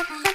I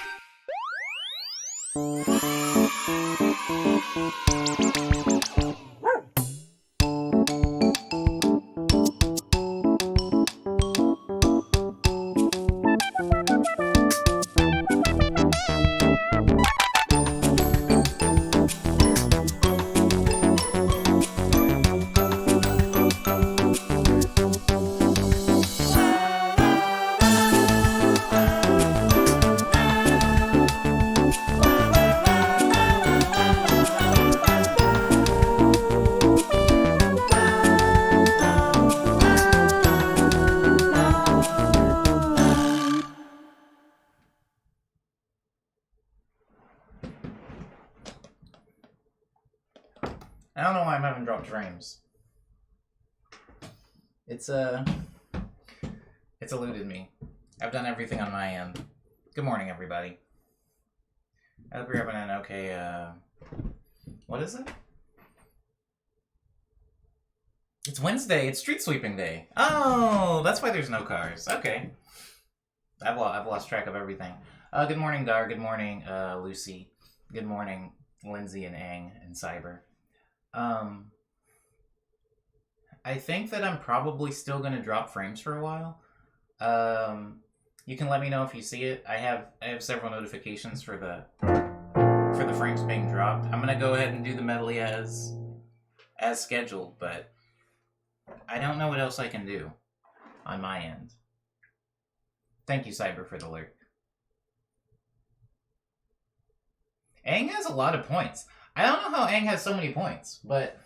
don't know why I'm having dropped frames. It's eluded me. I've done everything on my end. Good morning, everybody. I hope you're having an okay, what is it? It's Wednesday. It's street sweeping day. Oh, that's why there's no cars. Okay. I've lost track of everything. Good morning, Gar. Good morning, Lucy. Good morning, Lindsay and Ang and Cyber. I think that I'm probably still going to drop frames for a while. You can let me know if you see it. I have several notifications for the frames being dropped. I'm going to go ahead and do the medley as scheduled, but I don't know what else I can do on my end. Thank you, Cyber, for the lurk. Aang has a lot of points. I don't know how Aang has so many points, but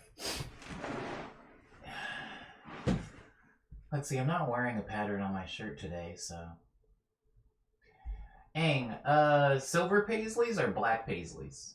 let's see, I'm not wearing a pattern on my shirt today, so. Aang, silver paisleys or black paisleys?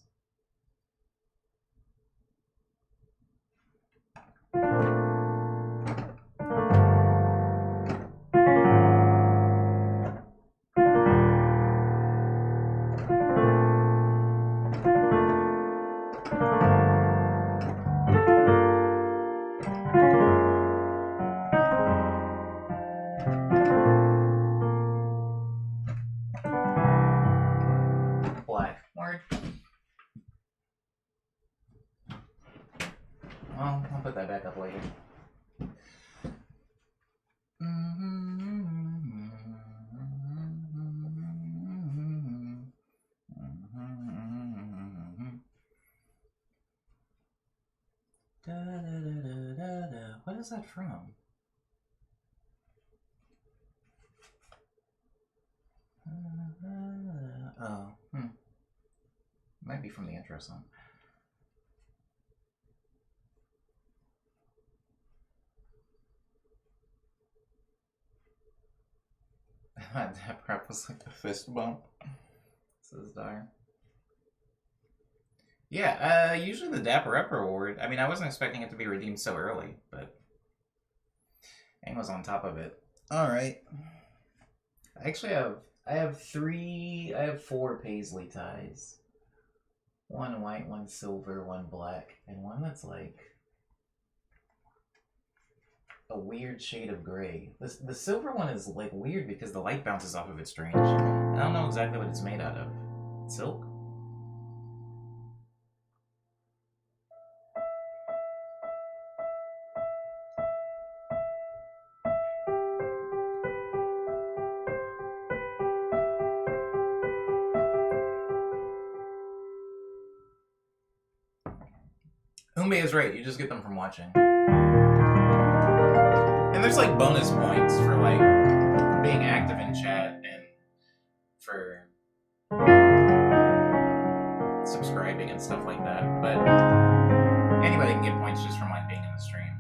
Well, I'll put that back up later. What is that from? Might be from the intro song. That prep was like a fist bump. Says Dar. Yeah, usually the Dapper Upper Award. I mean, I wasn't expecting it to be redeemed so early, but Aang was on top of it. All right. Actually, I have 4 paisley ties. One white, one silver, one black, and one that's like a weird shade of gray. The silver one is like weird because the light bounces off of it strange. I don't know exactly what it's made out of. Silk? Umbe is right, you just get them from watching. And there's like bonus points for like being active in chat and for subscribing and stuff like that. But anybody can get points just from like being in the stream.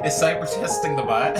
Is Cyber testing the bot?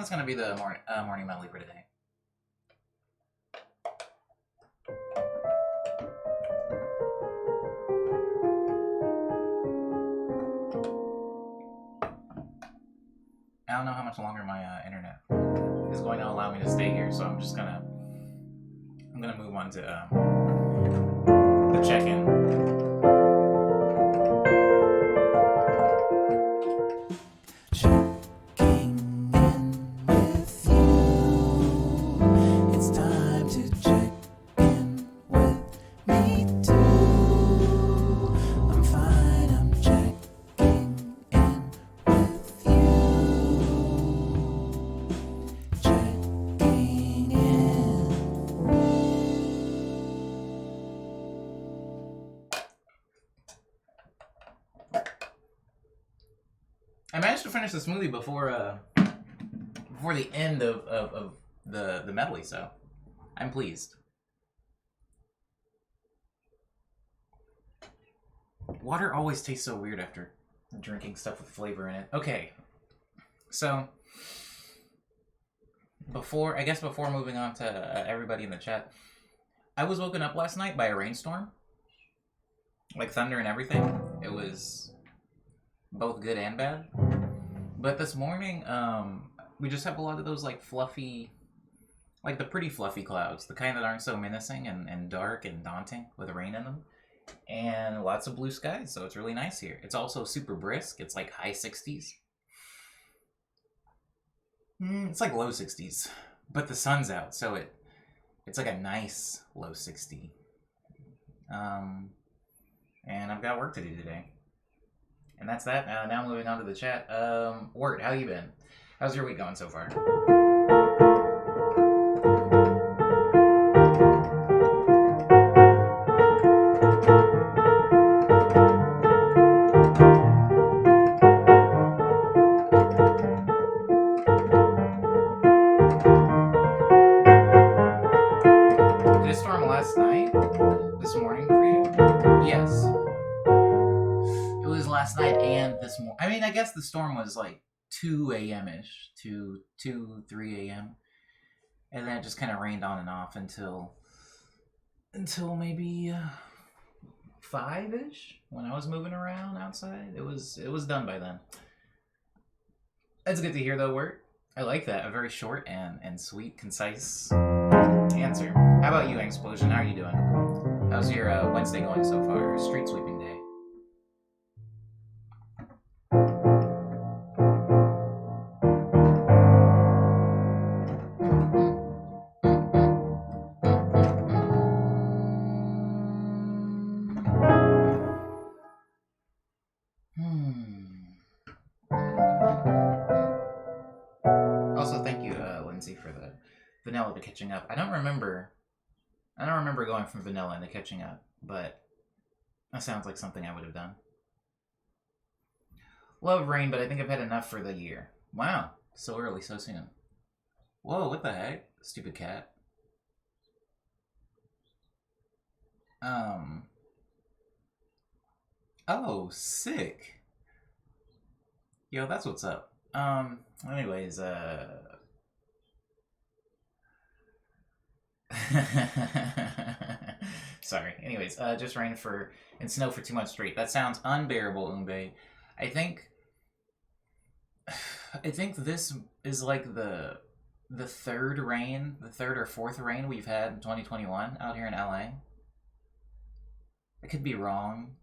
that's gonna be the morning medley for today. I don't know how much longer my internet is going to allow me to stay here, so I'm gonna move on to the check-in. I managed to finish the smoothie before the end of the medley, so I'm pleased. Water always tastes so weird after drinking stuff with flavor in it. Okay, so before moving on to everybody in the chat, I was woken up last night by a rainstorm, like thunder and everything. It was both good and bad. But this morning, we just have a lot of those like fluffy, like the pretty fluffy clouds, the kind that aren't so menacing and dark and daunting with rain in them, and lots of blue skies, so it's really nice here. It's also super brisk. It's like high 60s. It's like low 60s, but the sun's out, so it's like a nice low 60. And I've got work to do today. And that's that. Now moving on to the chat. Wirt, how you been? How's your week going so far? Did it storm last night? This morning for you? Yes. It was last night and this morning. I mean, I guess the storm was like 2 a.m.-ish to 3 a.m. And then it just kind of rained on and off until maybe 5-ish when I was moving around outside. It was done by then. That's good to hear though, Wirt. I like that. A very short and sweet, concise answer. How about you, Explosion? How are you doing? How's your Wednesday going so far? Street sweeping day. Also, thank you, Lindsay, for the vanilla to catching up. I don't remember going from vanilla into catching up, but that sounds like something I would have done. Love rain, but I think I've had enough for the year. Wow, so early, so soon. Whoa, what the heck? Stupid cat. Oh, sick. Yo, that's what's up. Anyways, sorry. Anyways, just rain and snow for 2 months straight. That sounds unbearable, Umbe. I think this is like the third or fourth rain we've had in 2021 out here in LA. I could be wrong,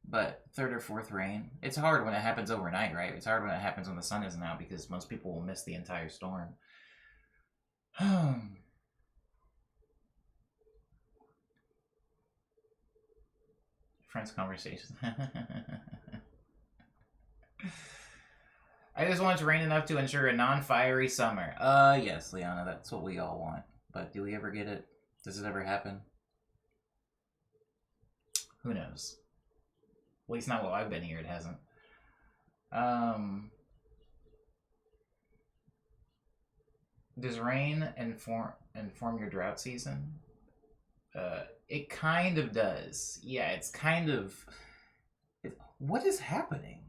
but third or fourth rain. It's hard when it happens overnight, right? It's hard when it happens when the sun isn't out because most people will miss the entire storm. Friends conversation. I just want it to rain enough to ensure a non-fiery summer. Yes, Liana, that's what we all want. But do we ever get it? Does it ever happen? Who knows? At least not while I've been here, it hasn't. Does rain inform your drought season? It kind of does. Yeah, it's kind of... What is happening?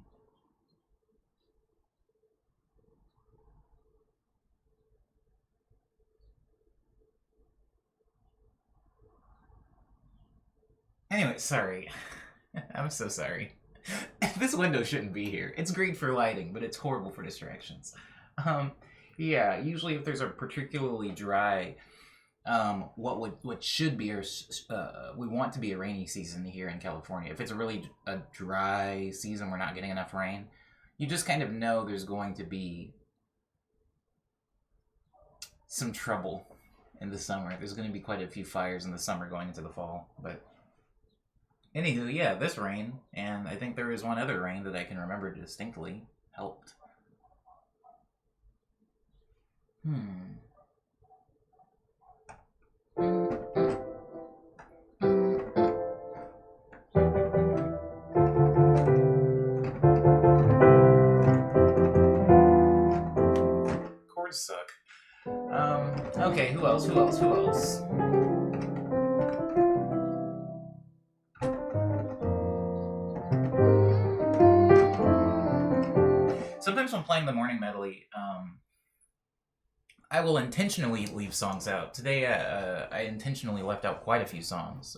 Anyway, sorry. I'm so sorry. This window shouldn't be here. It's great for lighting, but it's horrible for distractions. Um, yeah, usually if there's a particularly dry, what should be or we want to be a rainy season here in California. If it's a dry season, we're not getting enough rain. You just kind of know there's going to be some trouble in the summer. There's going to be quite a few fires in the summer going into the fall, but. Anywho, yeah, this rain, and I think there was one other rain that I can remember distinctly, helped. Hmm. Chords suck. Okay, who else? Sometimes when playing the morning medley, I will intentionally leave songs out. Today, I intentionally left out quite a few songs.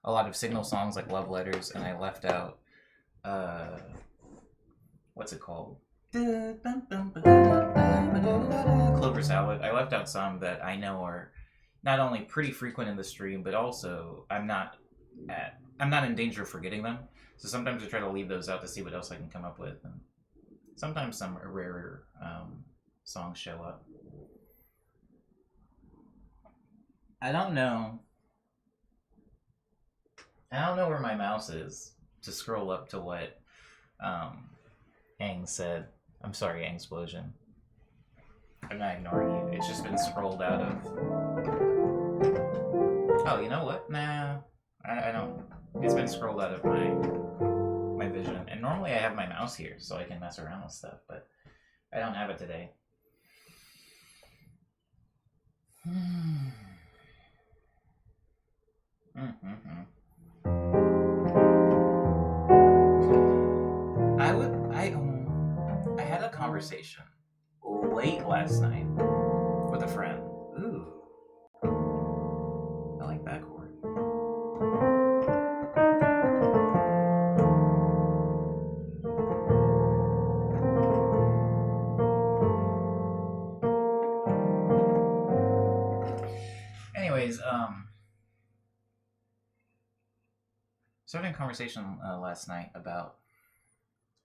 A lot of Signal songs like Love Letters, and I left out, what's it called? Clover Salad. I left out some that I know are not only pretty frequent in the stream, but also I'm not in danger of forgetting them. So sometimes I try to leave those out to see what else I can come up with. And sometimes some rarer songs show up. I don't know where my mouse is to scroll up to what Ang said. I'm sorry, Angsplosion. I'm not ignoring you. It's just been scrolled out of... Oh, you know what? Nah. I don't... It's been scrolled out of my vision. And normally I have my mouse here so I can mess around with stuff, but I don't have it today. I had a conversation late last night with a friend. Ooh. I like that chord. Anyways, started a conversation last night about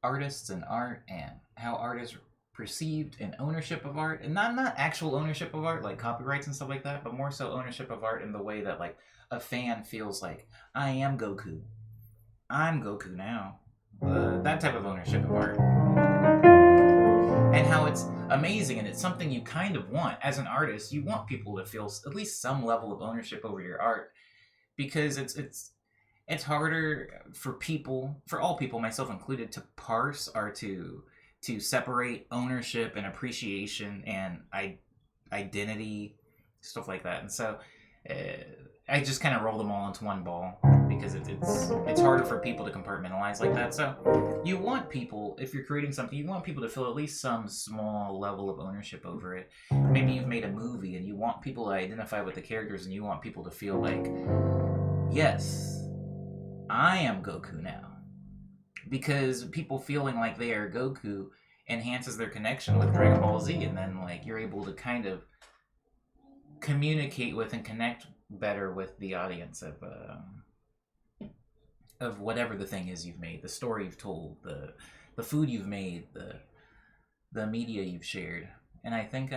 artists and art and how artists perceived an ownership of art, and not actual ownership of art like copyrights and stuff like that, but more so ownership of art in the way that like a fan feels like I'm Goku now, that type of ownership of art, and how it's amazing and it's something you kind of want as an artist. You want people to feel at least some level of ownership over your art, because it's harder for all people, myself included, to parse or to separate ownership and appreciation and identity, stuff like that. And so I just kind of roll them all into one ball, because it's harder for people to compartmentalize like that. So you want people, if you're creating something, you want people to feel at least some small level of ownership over it. Maybe you've made a movie and you want people to identify with the characters, and you want people to feel like, yes, I am Goku now. Because people feeling like they are Goku enhances their connection with Dragon Ball Z, and then like you're able to kind of communicate with and connect better with the audience of whatever the thing is you've made, the story you've told, the food you've made, the media you've shared. And I think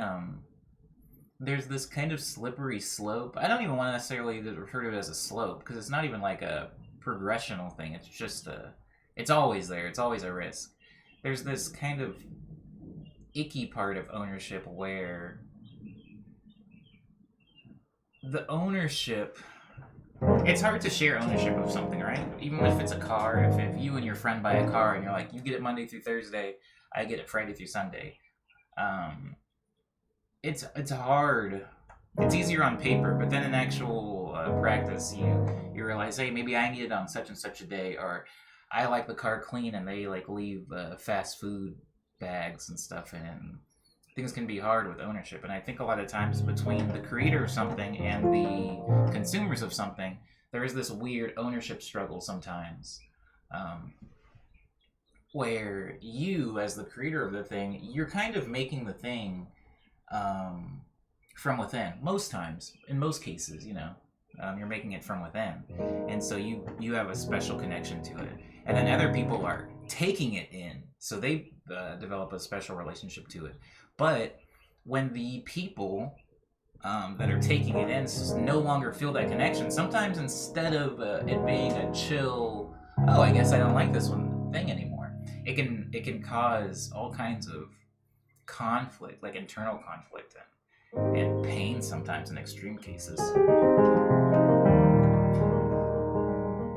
there's this kind of slippery slope. I don't even want to necessarily refer to it as a slope, because it's not even like a progressional thing. It's just it's always there. It's always a risk. There's this kind of icky part of ownership where the ownership, it's hard to share ownership of something, right? Even if it's a car, if you and your friend buy a car and you're like, you get it Monday through Thursday, I get it Friday through Sunday. It's hard. It's easier on paper, but then in actual practice, you realize, hey, maybe I need it on such and such a day, or I like the car clean and they like leave fast food bags and stuff in it. And things can be hard with ownership. And I think a lot of times between the creator of something and the consumers of something, there is this weird ownership struggle sometimes, where you, as the creator of the thing, you're kind of making the thing from within. Most times, in most cases, you're making it from within, and so you have a special connection to it. And then other people are taking it in, so they develop a special relationship to it. But when the people that are taking it in no longer feel that connection, sometimes instead of it being a chill, oh, I guess I don't like this one thing anymore, it can cause all kinds of conflict, like internal conflict and pain sometimes in extreme cases.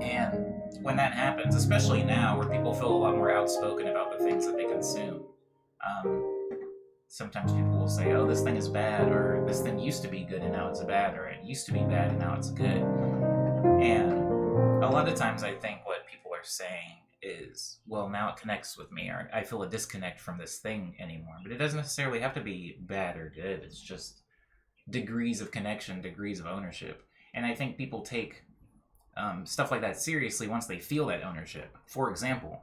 And when that happens, especially now where people feel a lot more outspoken about the things that they consume, sometimes people will say, oh, this thing is bad, or this thing used to be good and now it's bad, or it used to be bad and now it's good. And a lot of times I think what people are saying is, well, now it connects with me, or I feel a disconnect from this thing anymore. But it doesn't necessarily have to be bad or good. It's just degrees of connection, degrees of ownership. And I think people take stuff like that seriously once they feel that ownership. For example,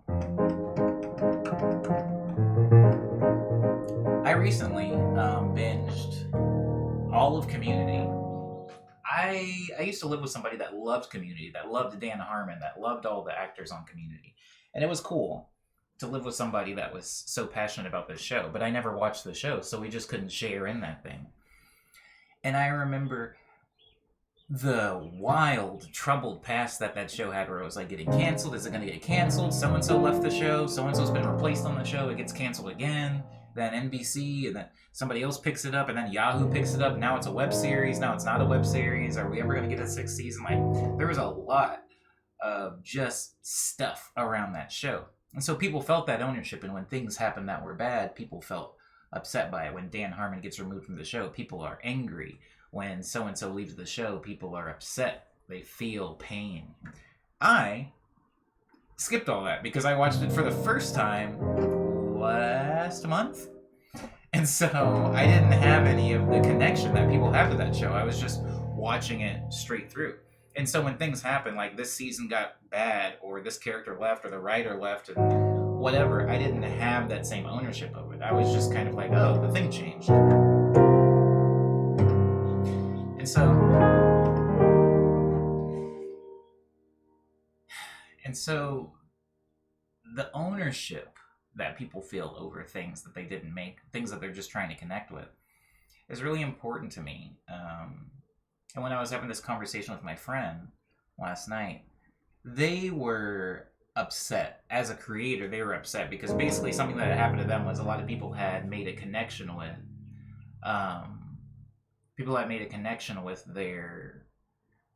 I recently binged all of Community. I used to live with somebody that loved Community, that loved Dan Harmon, that loved all the actors on Community. And it was cool to live with somebody that was so passionate about this show. But I never watched the show, so we just couldn't share in that thing. And I remember the wild, troubled past that show had, where it was like getting canceled. Is it going to get canceled? So-and-so left the show. So-and-so's been replaced on the show. It gets canceled again. Then NBC, and then somebody else picks it up, and then Yahoo picks it up. Now it's a web series. Now it's not a web series. Are we ever going to get a 6th season? Like, there was a lot of just stuff around that show. And so people felt that ownership, and when things happened that were bad, people felt upset by it. When Dan Harmon gets removed from the show, people are angry. When so-and-so leaves the show, people are upset. They feel pain. I skipped all that because I watched it for the first time last month. And so I didn't have any of the connection that people have to that show. I was just watching it straight through. And so when things happen, like this season got bad, or this character left, or the writer left, and whatever, I didn't have that same ownership of it. I was just kind of like, oh, the thing changed. And so the ownership that people feel over things that they didn't make, things that they're just trying to connect with, is really important to me. And when I was having this conversation with my friend last night, they were upset. As a creator, they were upset because basically something that had happened to them was a lot of people had made a connection with their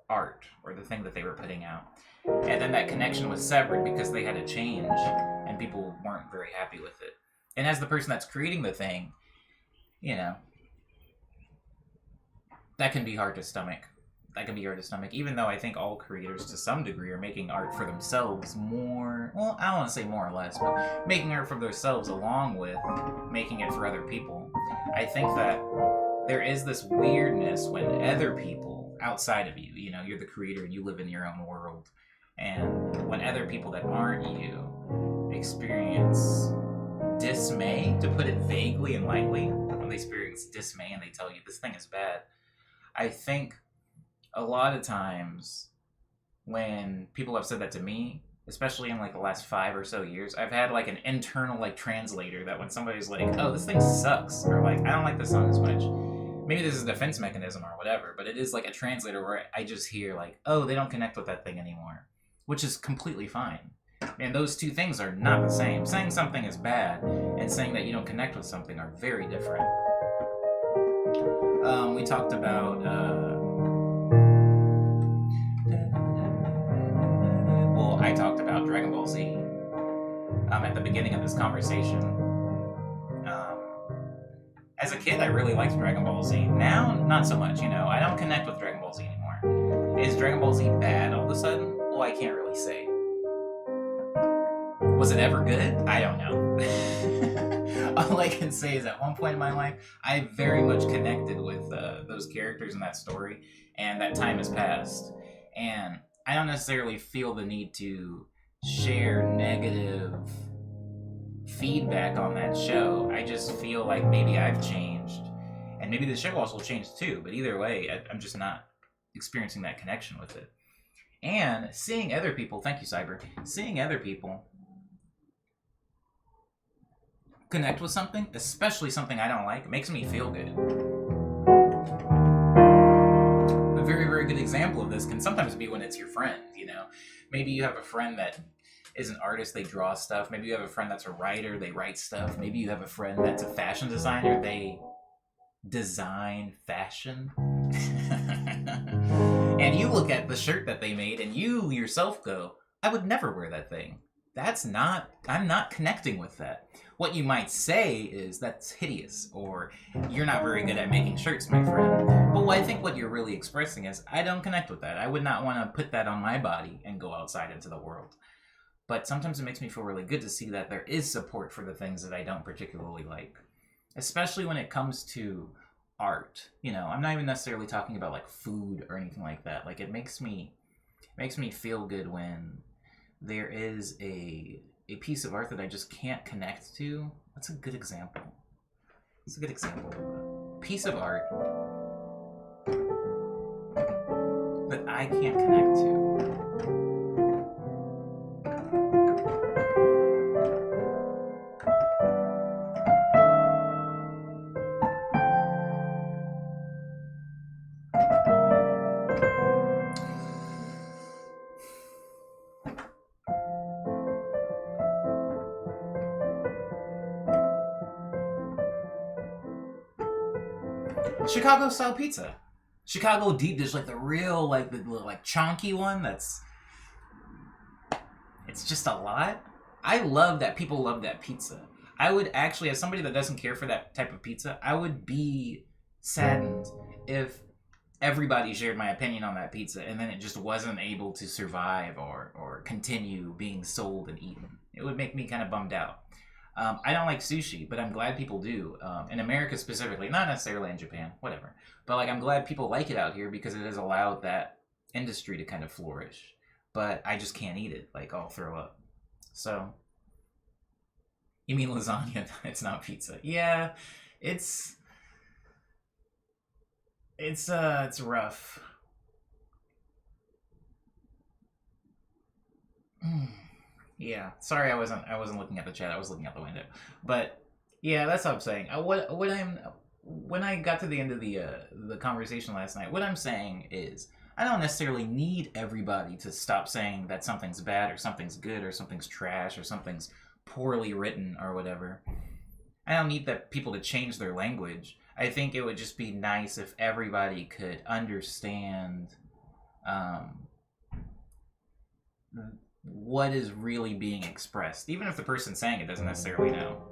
art or the thing that they were putting out. And then that connection was severed because they had to change, and people weren't very happy with it. And as the person that's creating the thing, that can be hard to stomach. Even though I think all creators to some degree are making art for themselves more, well, I don't want to say more or less, but making art for themselves along with making it for other people. I think that there is this weirdness when other people outside of you, you're the creator and you live in your own world, and when other people that aren't you experience dismay, to put it vaguely and lightly, when they experience dismay and they tell you this thing is bad, I think a lot of times when people have said that to me, especially in like the last 5 or so years, I've had like an internal like translator that when somebody's like, oh, this thing sucks, or like, I don't like this song as much, maybe this is a defense mechanism or whatever, but it is like a translator where I just hear like, oh, they don't connect with that thing anymore, which is completely fine. And those two things are not the same. Saying something is bad and saying that you don't connect with something are very different. We talked about I talked about Dragon Ball Z at the beginning of this conversation. As a kid, I really liked Dragon Ball Z. Now, not so much, I don't connect with Dragon Ball Z anymore. Is Dragon Ball Z bad all of a sudden? Well, I can't really say. Was it ever good? I don't know. All I can say is at one point in my life, I very much connected with those characters in that story, and that time has passed. And I don't necessarily feel the need to share negative feedback on that show. I just feel like maybe I've changed, and maybe the show also changed too. But either way, I'm just not experiencing that connection with it. And seeing other people, thank you, Cyber, seeing other people connect with something, especially something I don't like, makes me feel good. A very, very good example of this can sometimes be when it's your friend, you know? Maybe you have a friend that is an artist, they draw stuff. Maybe you have a friend that's a writer, they write stuff. Maybe you have a friend that's a fashion designer, they design fashion. And you look at the shirt that they made and you yourself go, I would never wear that thing. I'm not connecting with that. What you might say is, that's hideous, or you're not very good at making shirts, my friend. But I think what you're really expressing is, I don't connect with that. I would not want to put that on my body and go outside into the world. But sometimes it makes me feel really good to see that there is support for the things that I don't particularly like. Especially when it comes to art. You know, I'm not even necessarily talking about like food or anything like that. Like, it makes me feel good when there is a piece of art that I just can't connect to. That's a good example. It's a good example of a piece of art that I can't connect to. Chicago style pizza. Chicago deep dish, like the real, like the like chonky one. It's just a lot. I love that people love that pizza. I would actually, as somebody that doesn't care for that type of pizza, I would be saddened if everybody shared my opinion on that pizza and then it just wasn't able to survive or continue being sold and eaten. It would make me kind of bummed out. I don't like sushi, but I'm glad people do. In America specifically, not necessarily in Japan, whatever. But like, I'm glad people like it out here because it has allowed that industry to kind of flourish. But I just can't eat it. Like, I'll throw up. So, you mean lasagna? It's not pizza. Yeah, it's rough. Yeah, sorry, I wasn't looking at the chat. I was looking out the window. But yeah, that's what I'm saying. When I got to the end of the conversation last night, what I'm saying is, I don't necessarily need everybody to stop saying that something's bad or something's good or something's trash or something's poorly written or whatever. I don't need that people to change their language. I think it would just be nice if everybody could understand what is really being expressed, even if the person saying it doesn't necessarily know.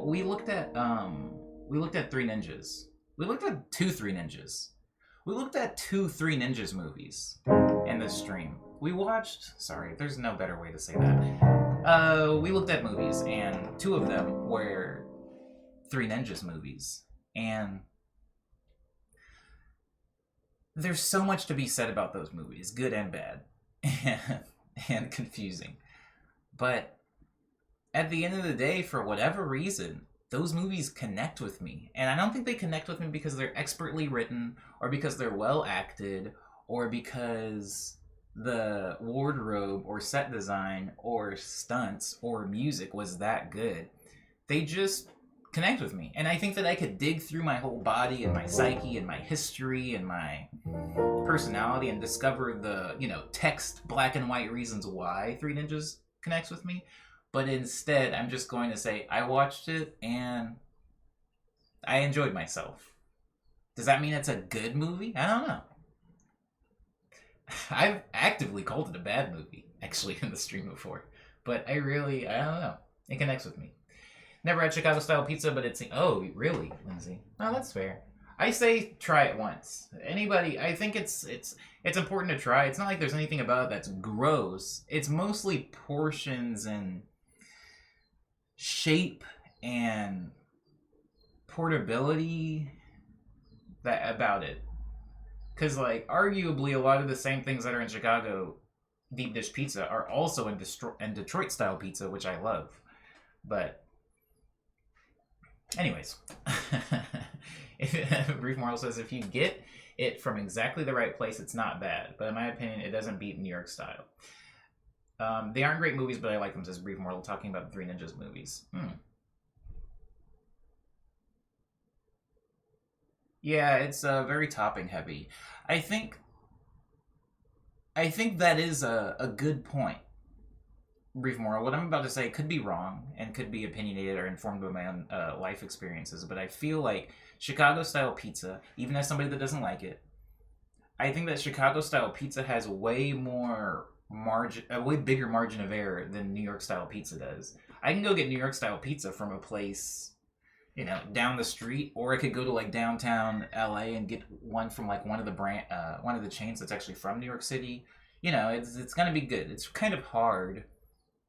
We looked at Three Ninjas. We looked at two Three Ninjas. We looked at two Three Ninjas movies in this stream. We watched. Sorry, there's no better way to say that. We looked at movies, and two of them were Three Ninjas movies, and there's so much to be said about those movies, good and bad. And confusing. But at the end of the day, for whatever reason, those movies connect with me. And I don't think they connect with me because they're expertly written, or because they're well acted, or because the wardrobe or set design or stunts or music was that good. They just connect with me. And I think that I could dig through my whole body and my psyche and my history and my personality and discover the, text, black and white reasons why Three Ninjas connects with me. But instead, I'm just going to say I watched it and I enjoyed myself. Does that mean it's a good movie? I don't know. I've actively called it a bad movie, actually, in the stream before. But I don't know. It connects with me. Never had Chicago-style pizza, but it's... Oh, really, Lindsay? Oh, that's fair. I say try it once. Anybody, I think it's important to try. It's not like there's anything about it that's gross. It's mostly portions and shape and portability about it. Because, like, arguably a lot of the same things that are in Chicago deep dish pizza are also in Detroit style pizza, which I love. But, anyways, Brief Moral says if you get it from exactly the right place, it's not bad. But in my opinion, it doesn't beat New York style. They aren't great movies, but I like them, says Brief Mortal, talking about the Three Ninjas movies. Yeah, it's very topping heavy. I think that is a good point, Brief Moral. What I'm about to say could be wrong and could be opinionated or informed by my own life experiences, but I feel like Chicago-style pizza, even as somebody that doesn't like it, I think that Chicago-style pizza has way more margin, a way bigger margin of error than New York style pizza does. I can go get New York style pizza from a place, down the street, or I could go to like downtown LA and get one from like one of the chains that's actually from New York City. It's gonna be good. It's kind of hard,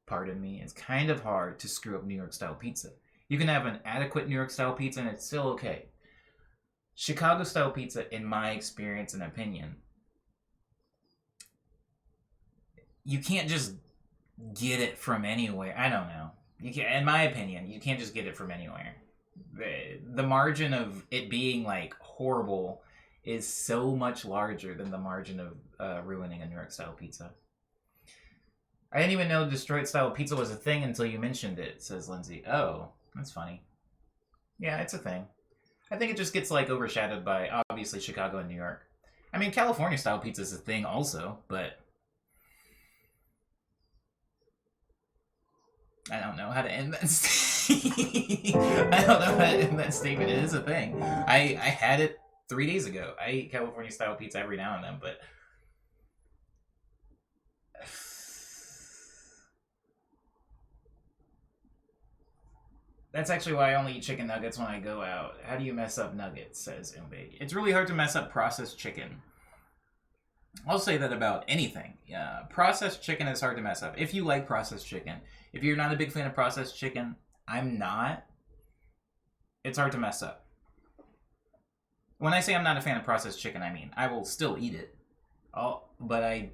pardon me, it's kind of hard to screw up New York style pizza. You can have an adequate New York style pizza and it's still okay. Chicago style pizza, in my experience and opinion, you can't just get it from anywhere. I don't know. You can, in my opinion, you can't just get it from anywhere. The margin of it being like horrible is so much larger than the margin of ruining a New York style pizza. I didn't even know Detroit style pizza was a thing until you mentioned it, says Lindsay. Oh, that's funny. Yeah, it's a thing. I think it just gets like overshadowed by obviously Chicago and New York. I mean, California style pizza is a thing also, but I don't know how to end that. I don't know how to end that statement. It is a thing. I had it 3 days ago. I eat California style pizza every now and then, but that's actually why I only eat chicken nuggets when I go out. How do you mess up nuggets, says Umbig. It's really hard to mess up processed chicken. I'll say that about anything. Processed chicken is hard to mess up. If you like processed chicken. If you're not a big fan of processed chicken, I'm not. It's hard to mess up. When I say I'm not a fan of processed chicken, I mean I will still eat it. But I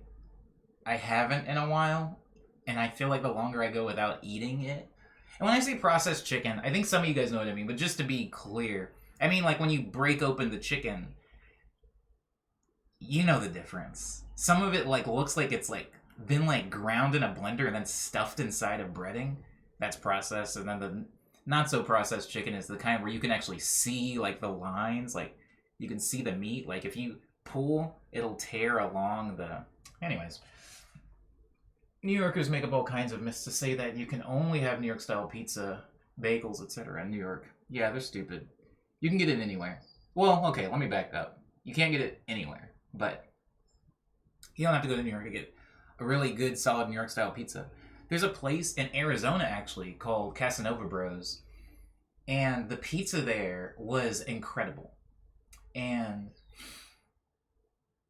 haven't in a while, and I feel like the longer I go without eating it. And when I say processed chicken, I think some of you guys know what I mean, but just to be clear, I mean like when you break open the chicken, you know the difference. Some of it like looks like it's like been like ground in a blender and then stuffed inside of breading. That's processed. And then the not so processed chicken is the kind where you can actually see like the lines, like you can see the meat. Like if you pull, it'll tear along the. Anyways, New Yorkers make up all kinds of myths to say that you can only have New York style pizza, bagels, etc. in New York. Yeah, they're stupid. You can get it anywhere. Well, okay, let me back up. You can't get it anywhere, but you don't have to go to New York to get a really good, solid New York style pizza. There's a place in Arizona actually called Casanova Bros, and the pizza there was incredible. And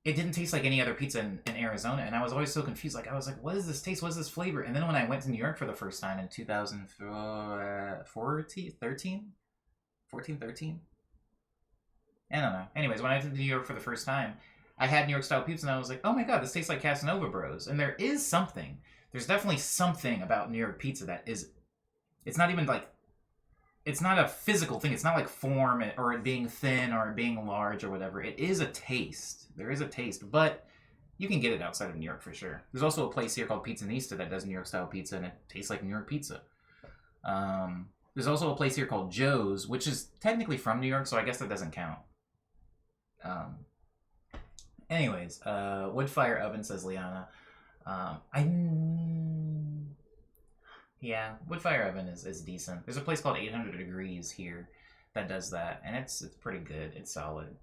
it didn't taste like any other pizza in Arizona, and I was always so confused. Like, I was like, what does this taste? What is this flavor? And then when I went to New York for the first time in 2013? I don't know. Anyways, when I went to New York for the first time, I had New York style pizza, and I was like, oh my god, this tastes like Casanova Bros. And there is something. There's definitely something about New York pizza that is... It's not even like... It's not a physical thing. It's not like form or it being thin or it being large or whatever. It is a taste. There is a taste, but you can get it outside of New York for sure. There's also a place here called Pizzanista that does New York style pizza, and it tastes like New York pizza. There's also a place here called Joe's, which is technically from New York, so I guess that doesn't count. Anyways, wood fire oven, says Liana. Yeah, wood fire oven is decent. There's a place called 800 Degrees here that does that, and it's pretty good. It's solid.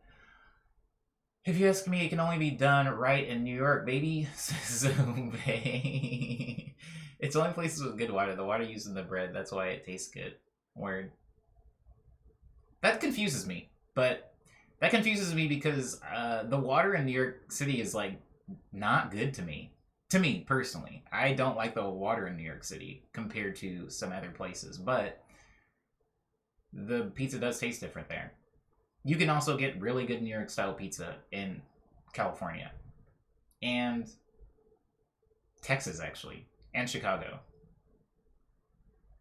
If you ask me, it can only be done right in New York, baby, says Zumbe. It's only places with good water. The water used in the bread, that's why it tastes good. Word. That confuses me, but that confuses me because the water in New York City is, like, not good to me. To me, personally. I don't like the water in New York City compared to some other places, but the pizza does taste different there. You can also get really good New York style pizza in California, and Texas, actually, and Chicago.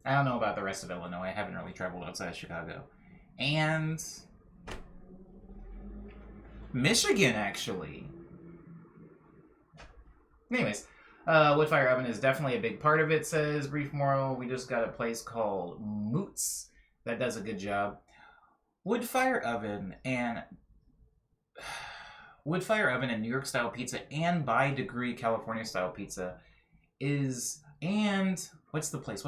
I don't know about the rest of Illinois. I haven't really traveled outside Chicago. And Michigan, actually. Anyways, wood fire oven is definitely a big part of it, says Brief Moral. We just got a place called Moots that does a good job. Wood fire oven and New York style pizza and by degree California style pizza is, and what's the place?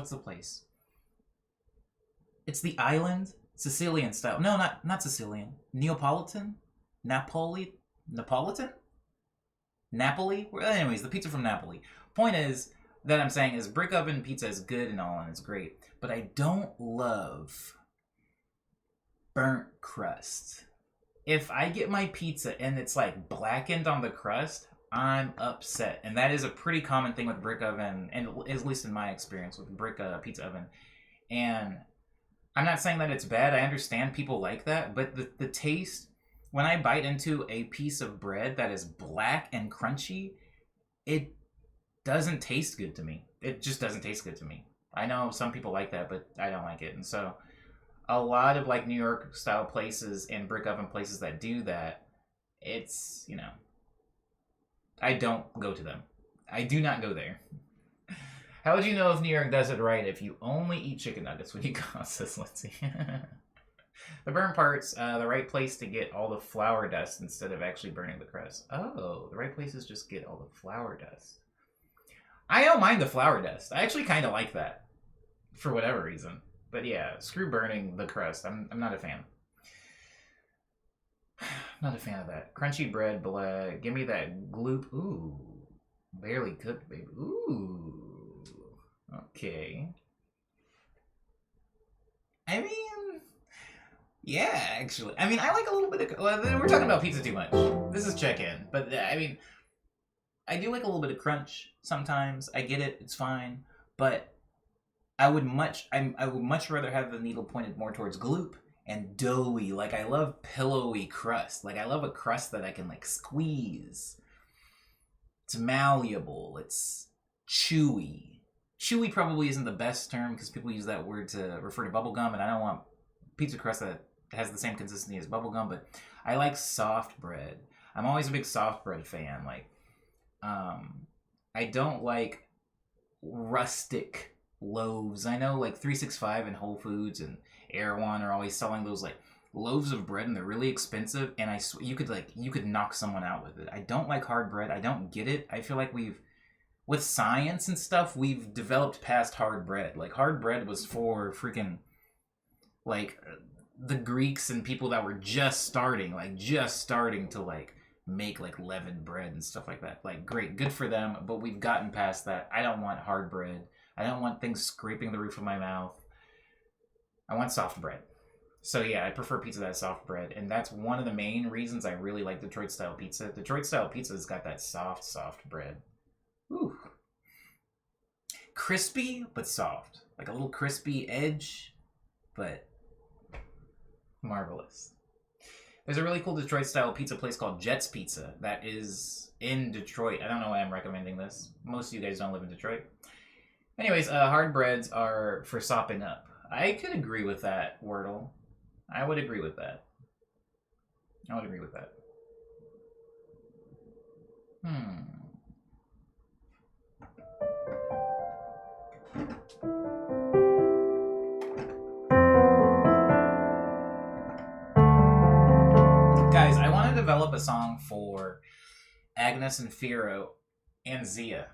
It's the island, Sicilian style. No, not Sicilian. Neapolitan? Napoli? Napoli? Well, anyways, the pizza from Napoli. Point is, that I'm saying is brick oven pizza is good and all, and it's great. But I don't love burnt crust. If I get my pizza and it's like blackened on the crust, I'm upset. And that is a pretty common thing with brick oven, and at least in my experience with brick pizza oven. And I'm not saying that it's bad. I understand people like that, but the taste, when I bite into a piece of bread that is black and crunchy, it doesn't taste good to me. It just doesn't taste good to me. I know some people like that, but I don't like it. And so a lot of like New York style places and brick oven places that do that, it's, you know, I don't go to them. I do not go there. How would you know if New York does it right if you only eat chicken nuggets when you go, says Lindsay. The burn part's the right place to get all the flour dust instead of actually burning the crust. Oh, the right place is just get all the flour dust. I don't mind the flour dust. I actually kind of like that for whatever reason. But yeah, screw burning the crust. I'm not a fan. Not a fan of that. Crunchy bread, blah. Give me that gloop. Ooh. Barely cooked, baby. Ooh. Okay. I mean, yeah, actually. I mean, I like a little bit of... Well, we're talking about pizza too much. This is check-in. But, I mean, I do like a little bit of crunch sometimes. I get it. It's fine. But I would much rather have the needle pointed more towards gloop and doughy. Like, I love pillowy crust. Like, I love a crust that I can, like, squeeze. It's malleable. It's chewy. Chewy probably isn't the best term because people use that word to refer to bubblegum, and I don't want pizza crust that has the same consistency as bubblegum, but I like soft bread. I'm always a big soft bread fan. Like, I don't like rustic loaves. I know like 365 and Whole Foods and Erewhon are always selling those like loaves of bread, and they're really expensive, and you could knock someone out with it. I don't like hard bread. I don't get it. I feel like with science and stuff, we've developed past hard bread. Like, hard bread was for freaking, like, the Greeks and people that were just starting to, like, make, like, leavened bread and stuff like that. Like, great, good for them, but we've gotten past that. I don't want hard bread. I don't want things scraping the roof of my mouth. I want soft bread. So, yeah, I prefer pizza that's soft bread, and that's one of the main reasons I really like Detroit-style pizza. Detroit-style pizza's got that soft bread. Ooh. Crispy, but soft. Like a little crispy edge, but marvelous. There's a really cool Detroit-style pizza place called Jet's Pizza that is in Detroit. I don't know why I'm recommending this. Most of you guys don't live in Detroit. Anyways, hard breads are for sopping up. I could agree with that, Wordle. I would agree with that. Guys, I want to develop a song for Agnes and Firo and Zia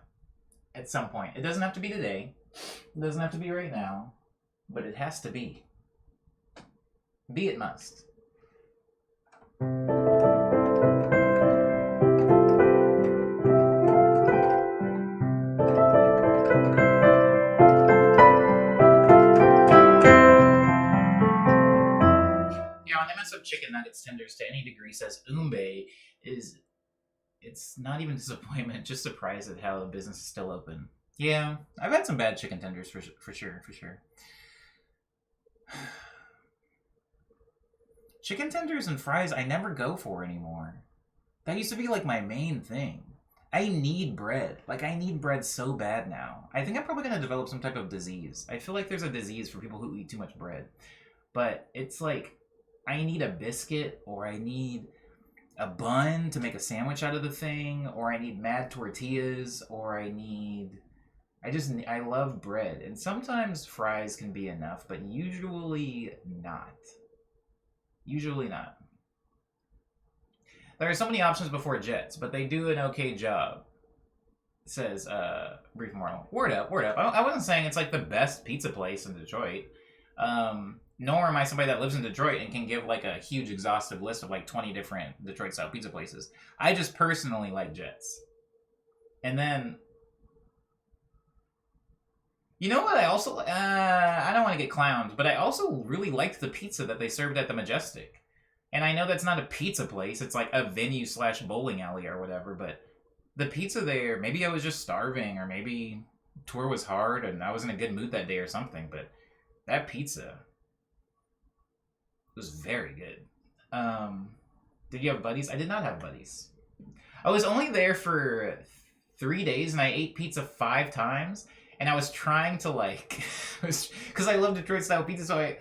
at some point. It doesn't have to be today. It doesn't have to be right now. But it has to be. Be it must. Of chicken nuggets tenders to any degree, says Umbe, it's not even disappointment, just surprised at how the business is still open. Yeah, I've had some bad chicken tenders for sure. Chicken tenders and fries I never go for anymore. That used to be like my main thing. I need bread. Like, I need bread so bad now. I think I'm probably going to develop some type of disease. I feel like there's a disease for people who eat too much bread. But it's like, I need a biscuit, or I need a bun to make a sandwich out of the thing, or I need mad tortillas, or I love bread. And sometimes fries can be enough, but usually not. Usually not. There are so many options before Jets, but they do an okay job, says Brief Moral. Word up, word up. I wasn't saying it's like the best pizza place in Detroit. Nor am I somebody that lives in Detroit and can give like a huge exhaustive list of like 20 different Detroit-style pizza places. I just personally like Jets. And then, you know what I also, I don't want to get clowned, but I also really liked the pizza that they served at the Majestic. And I know that's not a pizza place. It's like a venue / bowling alley or whatever. But the pizza there, maybe I was just starving, or maybe tour was hard and I was in a good mood that day or something. But that pizza was very good. Did you have buddies? I did not have buddies. I was only there for 3 days and I ate pizza 5 times. And I was trying to like, because I love Detroit style pizza. So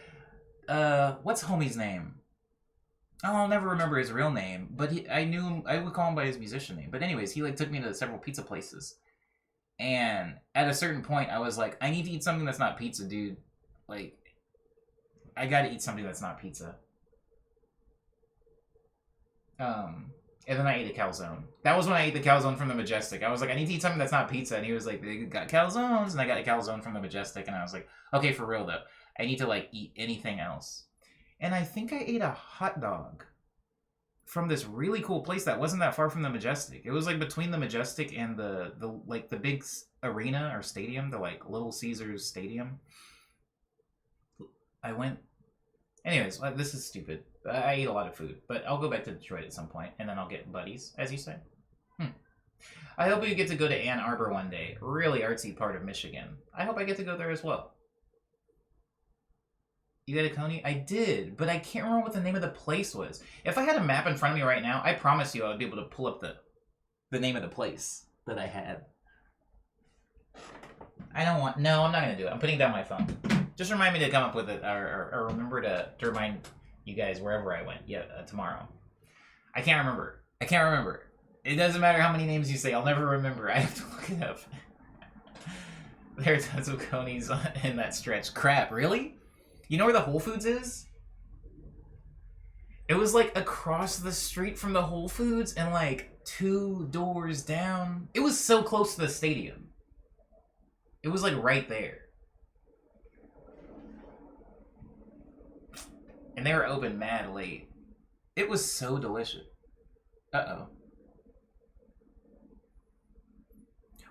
what's homie's name? Oh, I'll never remember his real name, but I knew him. I would call him by his musician name. But anyways, he like took me to several pizza places, and at a certain point, I was like, I need to eat something that's not pizza, dude. Like, I gotta eat something that's not pizza. And then I ate a calzone. That was when I ate the calzone from the Majestic. I was like, I need to eat something that's not pizza, and he was like, they got calzones, and I got a calzone from the Majestic, and I was like, okay, for real though, I need to like eat anything else. And I think I ate a hot dog from this really cool place that wasn't that far from the Majestic. It was like between the Majestic and the like the big arena or stadium, the like Little Caesars Stadium. I went. Anyways, this is stupid. I ate a lot of food, but I'll go back to Detroit at some point, and then I'll get buddies, as you say. I hope you get to go to Ann Arbor one day. Really artsy part of Michigan. I hope I get to go there as well. You got a Coney? I did, but I can't remember what the name of the place was. If I had a map in front of me right now, I promise you I would be able to pull up the name of the place that I had. I don't want... No, I'm not going to do it. I'm putting down my phone. Just remind me to come up with it, or remember to remind you guys wherever I went tomorrow. I can't remember. I can't remember. It doesn't matter how many names you say. I'll never remember. I have to look it up. There are tons of Conies in that stretch. Crap, really? You know where the Whole Foods is? It was like across the street from the Whole Foods and like 2 doors down. It was so close to the stadium. It was like right there. And they were open mad late. It was so delicious. Uh-oh.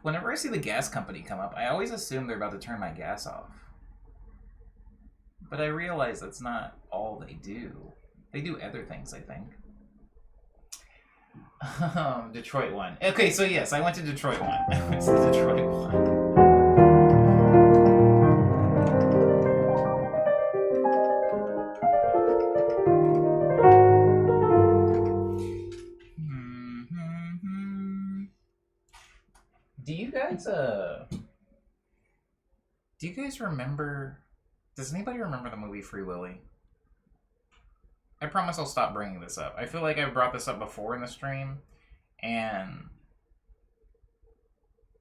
Whenever I see the gas company come up, I always assume they're about to turn my gas off. But I realize that's not all they do. They do other things, I think. Detroit one. Okay, so yes, I went to Detroit one. I went to the Detroit one. Do you guys remember... Does anybody remember the movie Free Willy? I promise I'll stop bringing this up. I feel like I've brought this up before in the stream, and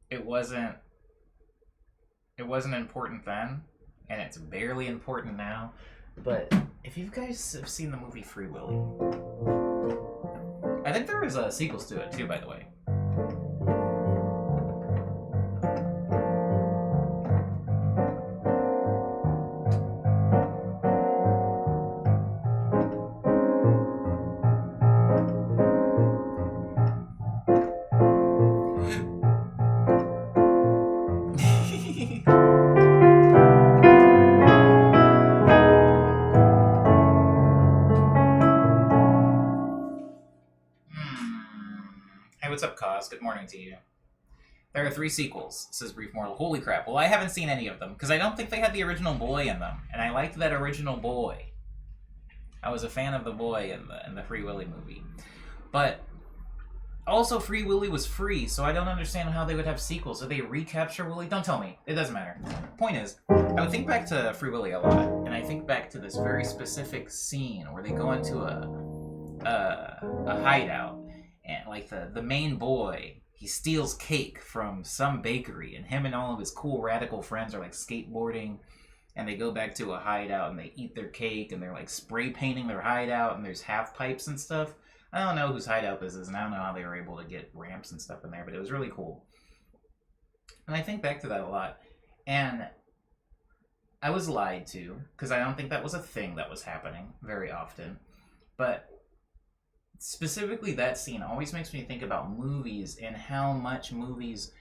it wasn't important then, and it's barely important now. But if you guys have seen the movie Free Willy, I think there was sequels to it too, by the way. What's up, Cos? Good morning to you. There are 3 sequels, says Brief Mortal. Holy crap. Well, I haven't seen any of them, because I don't think they had the original boy in them, and I liked that original boy. I was a fan of the boy in the Free Willy movie. But Also, Free Willy was free, so I don't understand how they would have sequels. Did they recapture Willy? Don't tell me. It doesn't matter. Point is, I would think back to Free Willy a lot, and I think back to this very specific scene where they go into a hideout, and like the main boy, he steals cake from some bakery, and him and all of his cool radical friends are like skateboarding, and they go back to a hideout and they eat their cake, and they're like spray painting their hideout, and there's half pipes and stuff. I don't know whose hideout this is, and I don't know how they were able to get ramps and stuff in there, but it was really cool. And I think back to that a lot. And I was lied to, because I don't think that was a thing that was happening very often. But specifically that scene always makes me think about movies and how much movies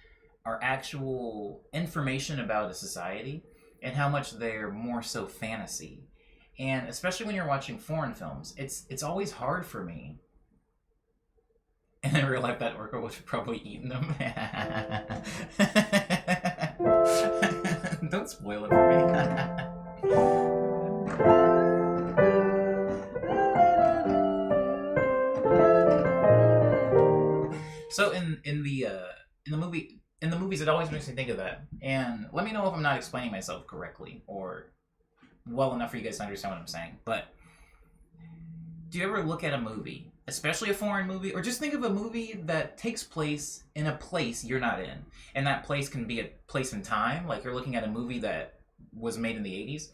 are actual information about a society and how much they're more so fantasy. And especially when you're watching foreign films, it's always hard for me. And in real life, that orca would have probably eaten them. Don't spoil it for me. So in the movies, it always makes me think of that. And let me know if I'm not explaining myself correctly or well enough for you guys to understand what I'm saying. But do you ever look at a movie, especially a foreign movie, or just think of a movie that takes place in a place you're not in, and that place can be a place in time, like you're looking at a movie that was made in the 80s,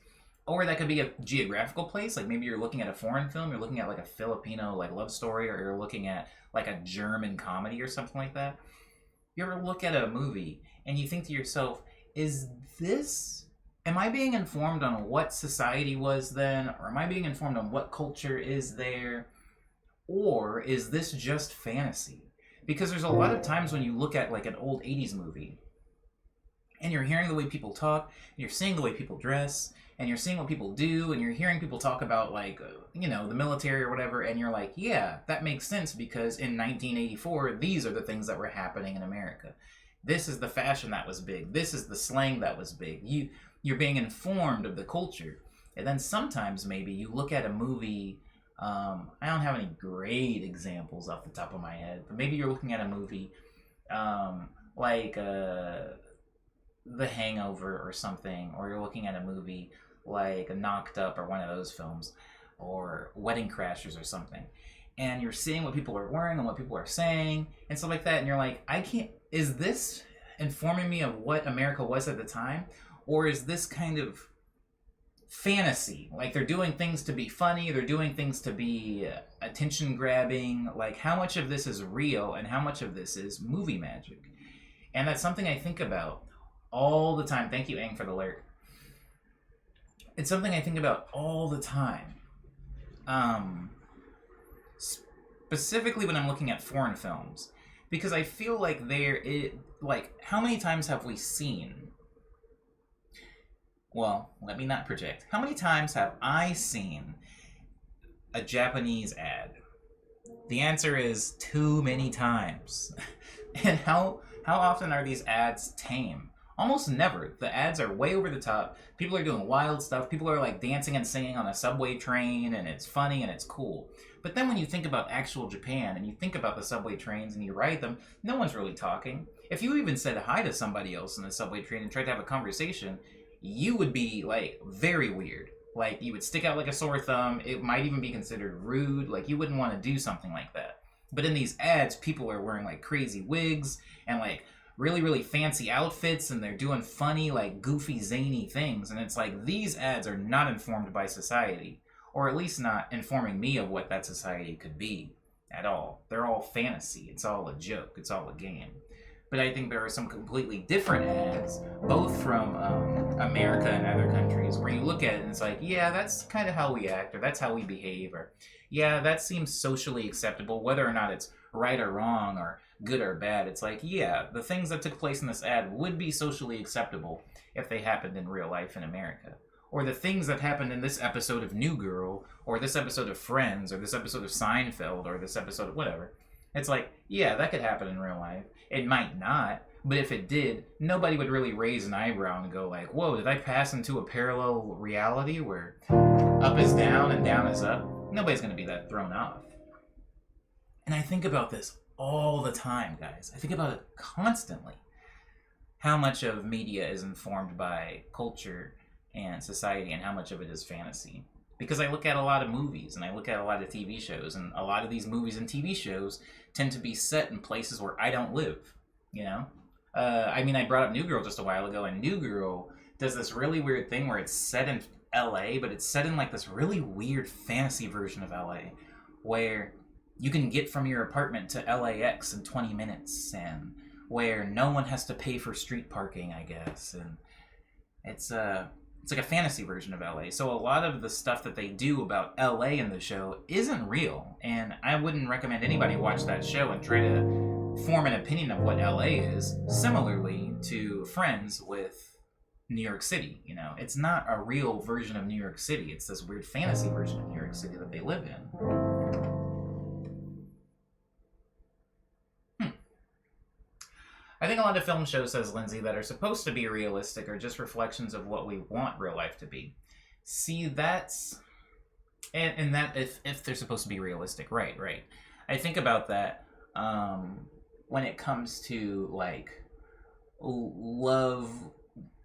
or that could be a geographical place, like maybe you're looking at a foreign film, you're looking at like a Filipino like love story, or you're looking at like a German comedy or something like that. You ever look at a movie and you think to yourself, am I being informed on what society was then, or am I being informed on what culture is there? Or is this just fantasy? Because there's a lot of times when you look at like an old 80s movie and you're hearing the way people talk, and you're seeing the way people dress, and you're seeing what people do, and you're hearing people talk about like, the military or whatever, and you're like, yeah, that makes sense because in 1984, these are the things that were happening in America. This is the fashion that was big. This is the slang that was big. You're being informed of the culture. And then sometimes maybe you look at a movie. I don't have any great examples off the top of my head, but maybe you're looking at a movie like The Hangover or something, or you're looking at a movie like Knocked Up or one of those films, or Wedding Crashers or something, and you're seeing what people are wearing and what people are saying and stuff like that, and you're like, is this informing me of what America was at the time, or is this kind of fantasy? Like they're doing things to be funny, they're doing things to be attention grabbing. Like how much of this is real and how much of this is movie magic? And that's something I think about all the time. Thank you, Aang, for the lyric. It's something I think about all the time. Specifically when I'm looking at foreign films, because I feel like how many times have we seen? Well, let me not project. How many times have I seen a Japanese ad? The answer is too many times. And how often are these ads tame? Almost never. The ads are way over the top. People are doing wild stuff. People are like dancing and singing on a subway train, and it's funny and it's cool. But then when you think about actual Japan and you think about the subway trains and you ride them, no one's really talking. If you even said hi to somebody else in the subway train and tried to have a conversation, you would be like very weird. Like you would stick out like a sore thumb. It might even be considered rude. Like you wouldn't want to do something like that. But in these ads, people are wearing like crazy wigs and like really, really fancy outfits, and they're doing funny, like goofy, zany things. And it's like these ads are not informed by society, or at least not informing me of what that society could be at all. They're all fantasy. It's all a joke. It's all a game. But I think there are some completely different ads, both from America and other countries, where you look at it and it's like, yeah, that's kind of how we act, or that's how we behave, or yeah, that seems socially acceptable, whether or not it's right or wrong, or good or bad. It's like, yeah, the things that took place in this ad would be socially acceptable if they happened in real life in America. Or the things that happened in this episode of New Girl, or this episode of Friends, or this episode of Seinfeld, or this episode of whatever. It's like, yeah, that could happen in real life. It might not, but if it did, nobody would really raise an eyebrow and go like, whoa, did I pass into a parallel reality where up is down and down is up? Nobody's going to be that thrown off. And I think about this all the time, guys. I think about it constantly. How much of media is informed by culture and society, and how much of it is fantasy? Because I look at a lot of movies and I look at a lot of TV shows, and a lot of these movies and TV shows tend to be set in places where I don't live. You know, I mean, I brought up New Girl just a while ago, and New Girl does this really weird thing where it's set in LA, but it's set in like this really weird fantasy version of LA where you can get from your apartment to LAX in 20 minutes, and where no one has to pay for street parking, I guess. And it's like a fantasy version of LA. So a lot of the stuff that they do about LA in the show isn't real, and I wouldn't recommend anybody watch that show and try to form an opinion of what LA is. Similarly to Friends with New York City, you know, it's not a real version of New York City. It's this weird fantasy version of New York City that they live in. I think a lot of film shows, says Lindsay, that are supposed to be realistic are just reflections of what we want real life to be. See, that's... And that, if they're supposed to be realistic, right. I think about that when it comes to, like, love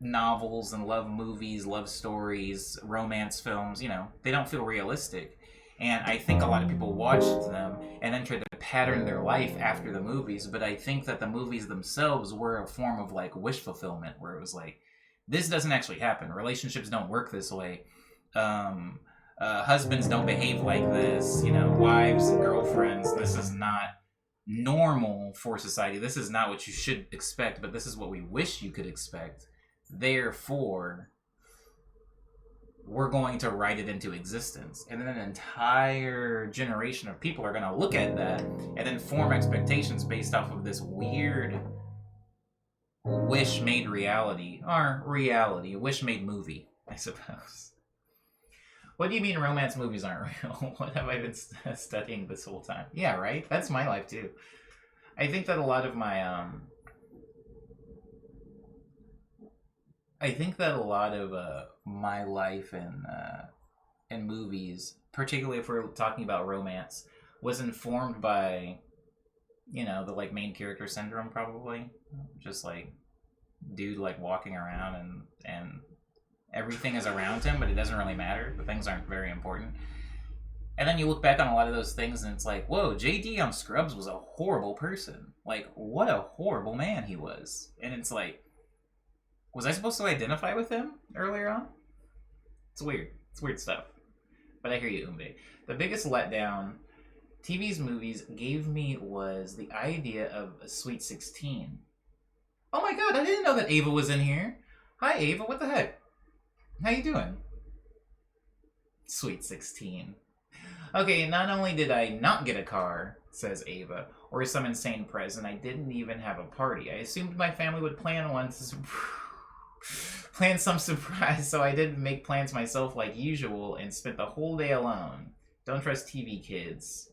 novels and love movies, love stories, romance films, you know, they don't feel realistic. And I think a lot of people watched them and then tried to pattern their life after the movies, but I think that the movies themselves were a form of like wish fulfillment, where it was like, this doesn't actually happen. Relationships don't work this way. Husbands don't behave like this. You know, wives and girlfriends, this is not normal for society. This is not what you should expect, but this is what we wish you could expect. Therefore, we're going to write it into existence. And then an entire generation of people are going to look at that and then form expectations based off of this weird wish made reality, or reality, wish made movie, I suppose. What do you mean romance movies aren't real? What have I been studying this whole time? Yeah, right? That's my life too. I think that a lot of my my life in movies, particularly if we're talking about romance, was informed by, you know, the like main character syndrome, probably. Just like dude like walking around and everything is around him, but it doesn't really matter. The things aren't very important. And then you look back on a lot of those things and it's like, whoa, JD on Scrubs was a horrible person. Like, what a horrible man he was. And it's like, was I supposed to identify with him earlier on? It's weird. It's weird stuff. But I hear you, Umbe. The biggest letdown TV's movies gave me was the idea of a Sweet 16. Oh my god, I didn't know that Ava was in here. Hi, Ava. What the heck? How you doing? Sweet 16. Okay, not only did I not get a car, says Ava, or some insane present, I didn't even have a party. I assumed my family would plan one plan some surprise, so I didn't make plans myself like usual and spent the whole day alone. Don't trust TV kids.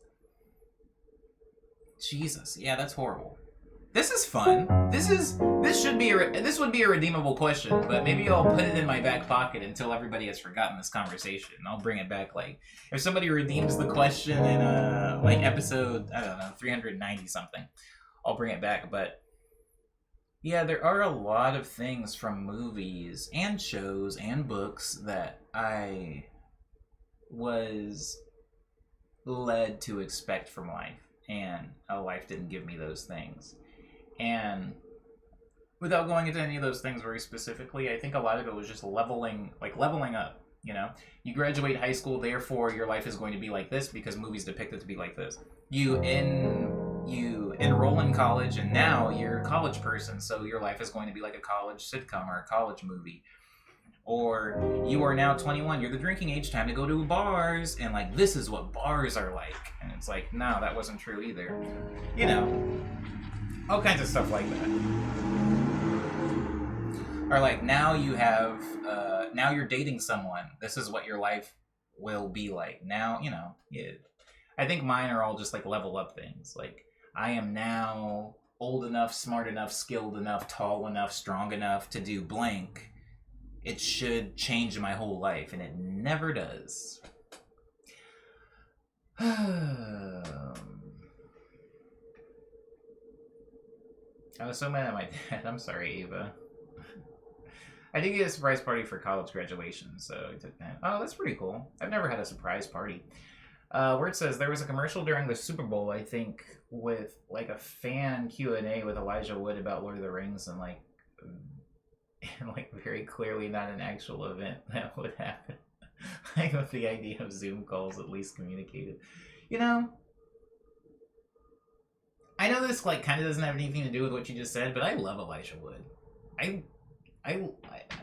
Jesus, yeah, that's horrible. This is fun. This would be a redeemable question, but maybe I'll put it in my back pocket until everybody has forgotten this conversation. I'll bring it back, like, if somebody redeems the question in like episode, I don't know, 390 something, I'll bring it back. But yeah, there are a lot of things from movies and shows and books that I was led to expect from life, and life didn't give me those things. And without going into any of those things very specifically, I think a lot of it was just leveling up, you know? You graduate high school, therefore your life is going to be like this because movies depict it to be like this. You enroll in college, and now you're a college person, so your life is going to be like a college sitcom or a college movie. Or you are now 21, you're the drinking age, time to go to bars, and like, this is what bars are like. And it's like, no, that wasn't true either. You know, all kinds of stuff like that. Or like, now you have, now you're dating someone, this is what your life will be like. Now, you know, yeah. I think mine are all just like level up things. Like, I am now old enough, smart enough, skilled enough, tall enough, strong enough to do blank. It should change my whole life, and it never does. I was so mad at my dad. I'm sorry, Ava. I did get a surprise party for college graduation, so I took that. Oh, that's pretty cool. I've never had a surprise party. Where it says there was a commercial during the Super Bowl, I think, with like a fan Q&A with Elijah Wood about Lord of the Rings, and like, very clearly not an actual event that would happen. Like with the idea of Zoom calls at least communicated. You know, I know this like kind of doesn't have anything to do with what you just said, but I love Elijah Wood. I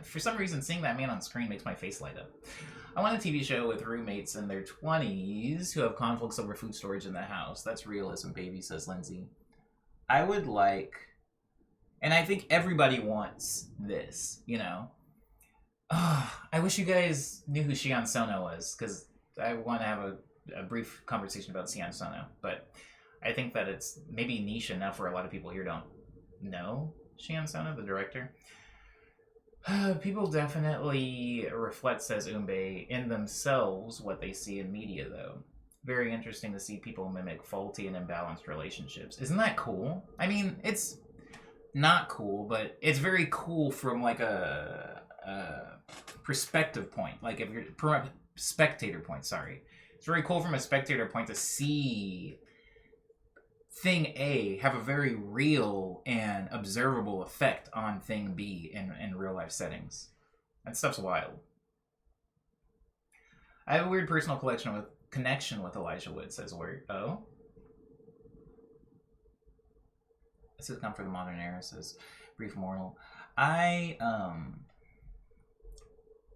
for some reason seeing that man on screen makes my face light up. I want a TV show with roommates in their 20s who have conflicts over food storage in the house. That's realism, baby, says Lindsay. I would like, and I think everybody wants this, you know. I wish you guys knew who Shion Sono was, because I want to have a brief conversation about Shion Sono. But I think that it's maybe niche enough where a lot of people here don't know Shion Sono, the director. People definitely reflect, says Umbe, in themselves what they see in media, though. Very interesting to see people mimic faulty and imbalanced relationships. Isn't that cool? I mean, it's not cool, but it's very cool from like a perspective point. Like if you're spectator point, sorry. It's very cool from a spectator point to see thing A have a very real and observable effect on thing B in real life settings. That stuff's wild. I have a weird personal connection with Elijah Wood, says Word. Oh? This has come for the modern era, says Brief Mortal.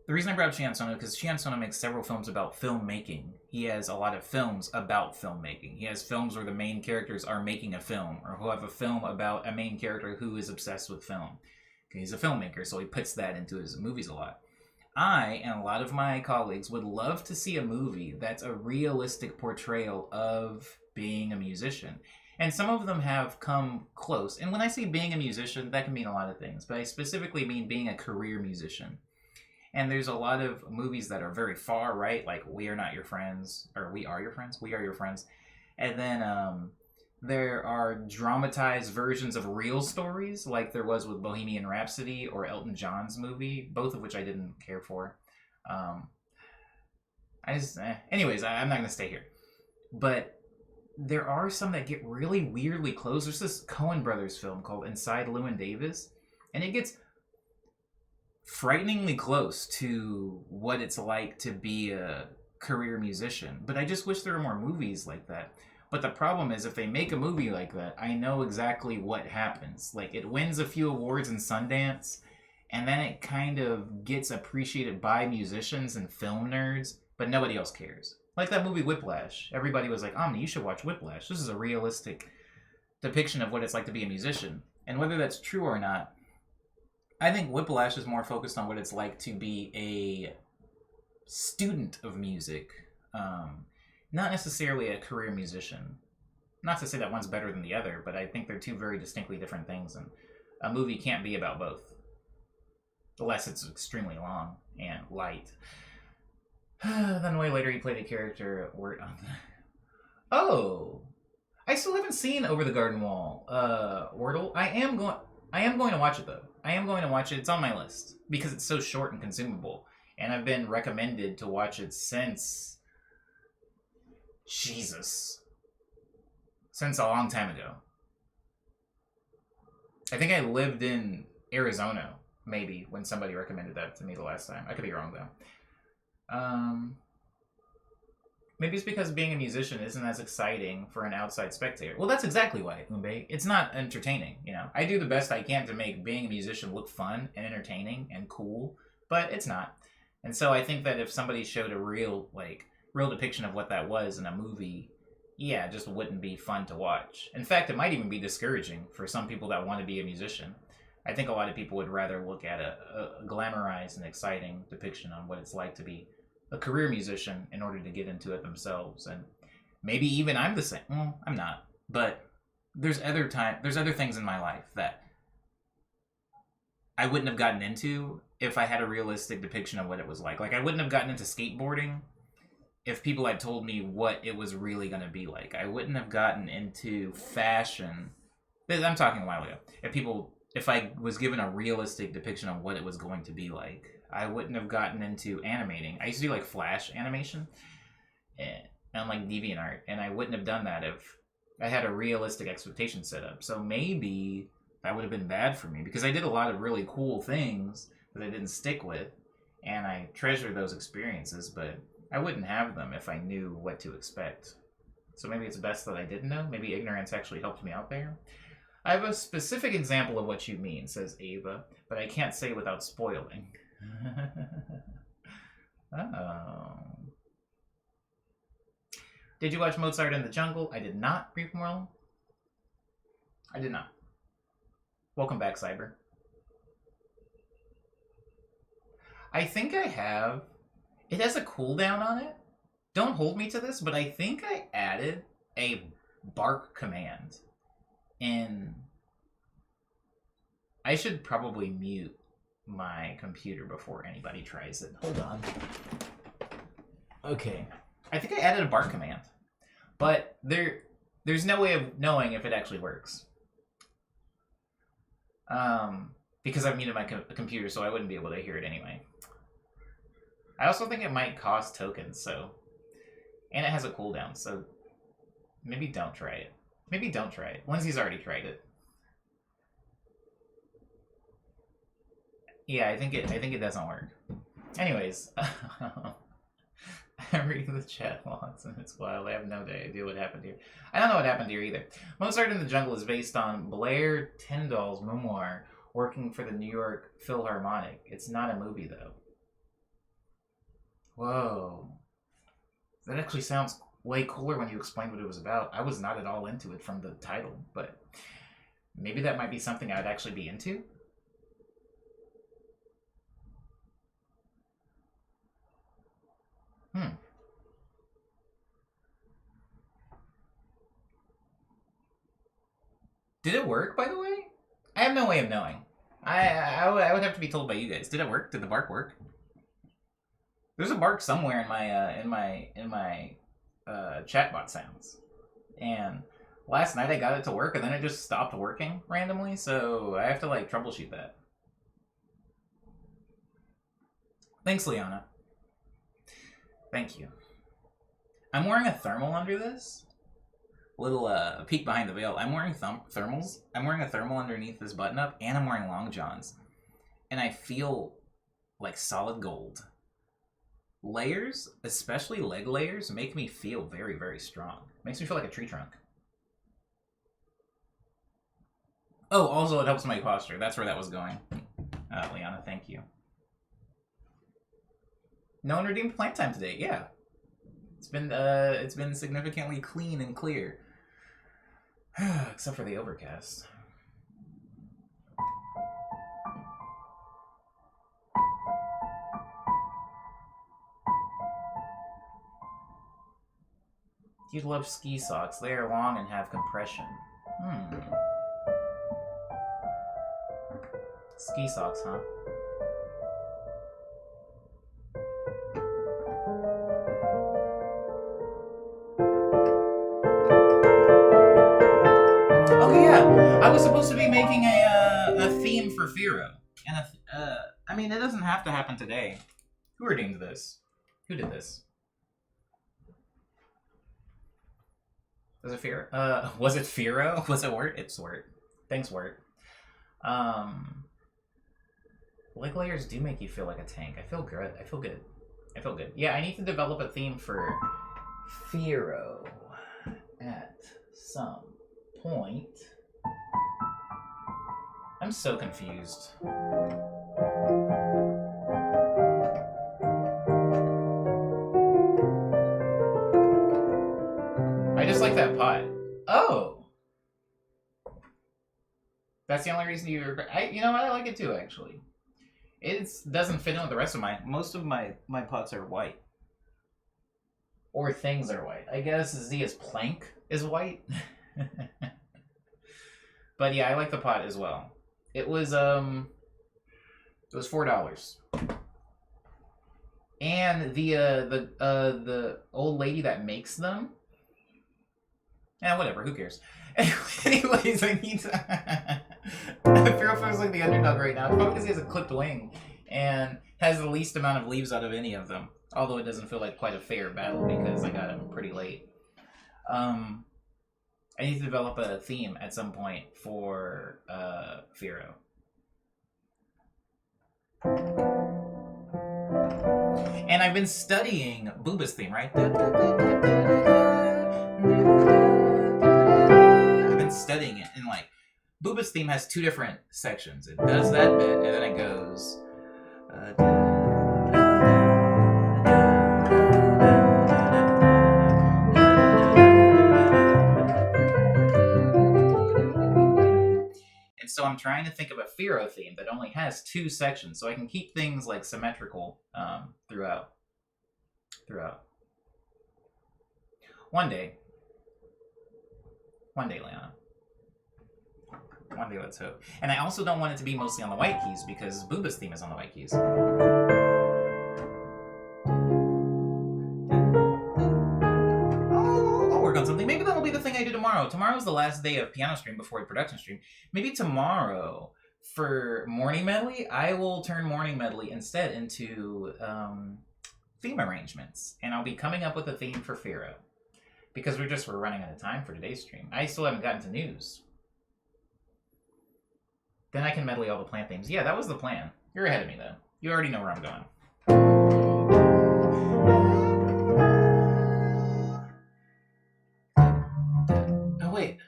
The reason I brought up Shion Sono, because Shion Sono makes several films about filmmaking. He has a lot of films about filmmaking. He has films where the main characters are making a film, or who have a film about a main character who is obsessed with film. Okay, he's a filmmaker, so he puts that into his movies a lot. I, and a lot of my colleagues, would love to see a movie that's a realistic portrayal of being a musician. And some of them have come close. And when I say being a musician, that can mean a lot of things, but I specifically mean being a career musician. And there's a lot of movies that are very far right, like We Are Not Your Friends, or We Are Your Friends? We Are Your Friends. And then there are dramatized versions of real stories, like there was with Bohemian Rhapsody or Elton John's movie, both of which I didn't care for. Anyways, I'm not going to stay here. But there are some that get really weirdly close. There's this Coen Brothers film called Inside Llewyn Davis, and it gets frighteningly close to what it's like to be a career musician. But I just wish there were more movies like that. But the problem is, if they make a movie like that, I know exactly what happens. Like, it wins a few awards in Sundance, and then it kind of gets appreciated by musicians and film nerds, but nobody else cares. Like that movie Whiplash. Everybody was like, Omni, you should watch Whiplash. This is a realistic depiction of what it's like to be a musician. And whether that's true or not, I think Whiplash is more focused on what it's like to be a student of music, not necessarily a career musician. Not to say that one's better than the other, but I think they're two very distinctly different things, and a movie can't be about both. Unless it's extremely long and light. Then way later he played a character where... Oh! I still haven't seen Over the Garden Wall, Wordle. I am going to watch it, though. I am going to watch it. It's on my list because it's so short and consumable. And I've been recommended to watch it since... Jesus. Since a long time ago. I think I lived in Arizona, maybe, when somebody recommended that to me the last time. I could be wrong, though. Maybe it's because being a musician isn't as exciting for an outside spectator. Well, that's exactly why, Umbe. It's not entertaining, you know. I do the best I can to make being a musician look fun and entertaining and cool, but it's not. And so I think that if somebody showed a real depiction of what that was in a movie, yeah, it just wouldn't be fun to watch. In fact, it might even be discouraging for some people that want to be a musician. I think a lot of people would rather look at a glamorized and exciting depiction on what it's like to be a career musician in order to get into it themselves. And maybe even I'm the same. Well, I'm not. But there's other things in my life that I wouldn't have gotten into if I had a realistic depiction of what it was like. Like, I wouldn't have gotten into skateboarding if people had told me what it was really going to be like. I wouldn't have gotten into fashion I'm talking a while ago. If I was given a realistic depiction of what it was going to be like, I wouldn't have gotten into animating. I used to do like Flash animation and like DeviantArt, and I wouldn't have done that if I had a realistic expectation set up. So maybe that would have been bad for me because I did a lot of really cool things that I didn't stick with, and I treasure those experiences, but I wouldn't have them if I knew what to expect. So maybe it's best that I didn't know. Maybe ignorance actually helped me out there. I have a specific example of what you mean, says Ava, but I can't say without spoiling. Oh. Did you watch Mozart in the Jungle? I did not, Brief Moral. I did not. Welcome back, Cyber. I think I have. It has a cooldown on it. Don't hold me to this, but I think I added a bark command in. I should probably mute my computer before anybody tries it. Hold on. Okay. I think I added a bark command, but there's no way of knowing if it actually works. Because I've muted my computer, so I wouldn't be able to hear it anyway. I also think it might cost tokens, so... And it has a cooldown, so... Maybe don't try it. Maybe don't try it. Lindsay's already tried it. Yeah, I think it doesn't work. Anyways... I'm reading the chat logs and it's wild. I have no idea what happened here. I don't know what happened here either. Mozart in the Jungle is based on Blair Tyndall's memoir, working for the New York Philharmonic. It's not a movie, though. Whoa. That actually sounds way cooler when you explained what it was about. I was not at all into it from the title, but maybe that might be something I'd actually be into. Did it work, by the way? I have no way of knowing. I would have to be told by you guys. Did it work? Did the bark work? There's a bark somewhere in my chatbot sounds, and last night I got it to work, and then it just stopped working randomly. So I have to like troubleshoot that. Thanks, Liana. Thank you. I'm wearing a thermal under this. Little peek behind the veil. I'm wearing thermals. I'm wearing a thermal underneath this button up, and I'm wearing long johns. And I feel like solid gold. Layers, especially leg layers, make me feel very, very strong. Makes me feel like a tree trunk. Oh, also it helps my posture. That's where that was going. Liana, thank you. No one redeemed plant time today. Yeah. It's been significantly clean and clear. Except for the overcast. You'd love ski socks. They are long and have compression. Ski socks, huh? I was supposed to be making a theme for Firo, and I mean, it doesn't have to happen today. Who redeemed this? Who did this? Was it Firo? Was it Firo? Was it Wirt? It's Wirt. Thanks, Wirt. Leg layers do make you feel like a tank. I feel good. I feel good. I feel good. Yeah, I need to develop a theme for Firo at some point. I'm so confused. I just like that pot. Oh! That's the only reason you... you know what? I like it too, actually. It doesn't fit in with the rest of most of my pots are white. Or things are white. I guess Zia's plank is white. But yeah, I like the pot as well. It was $4. And the old lady that makes them, whatever, who cares? Anyways, I need to. Fearful feels like the underdog right now. It's probably because he has a clipped wing and has the least amount of leaves out of any of them. Although it doesn't feel like quite a fair battle because I got him pretty late. I need to develop a theme at some point for Firo. And I've been studying Booba's theme, right? I've been studying it, and like Booba's theme has two different sections. It does that bit, and then it goes. And so I'm trying to think of a Firo theme that only has two sections, so I can keep things like symmetrical throughout. One day, Leona. One day, let's hope. And I also don't want it to be mostly on the white keys because Booba's theme is on the white keys. I'll work on something. Maybe that'll be the thing I do tomorrow. Tomorrow's the last day of piano stream before the production stream. Maybe tomorrow for morning medley, I will turn morning medley instead into theme arrangements, and I'll be coming up with a theme for Firo because we're running out of time for today's stream. I still haven't gotten to news. Then I can medley all the plant themes. Yeah, that was the plan. You're ahead of me though. You already know where I'm going. Oh wait.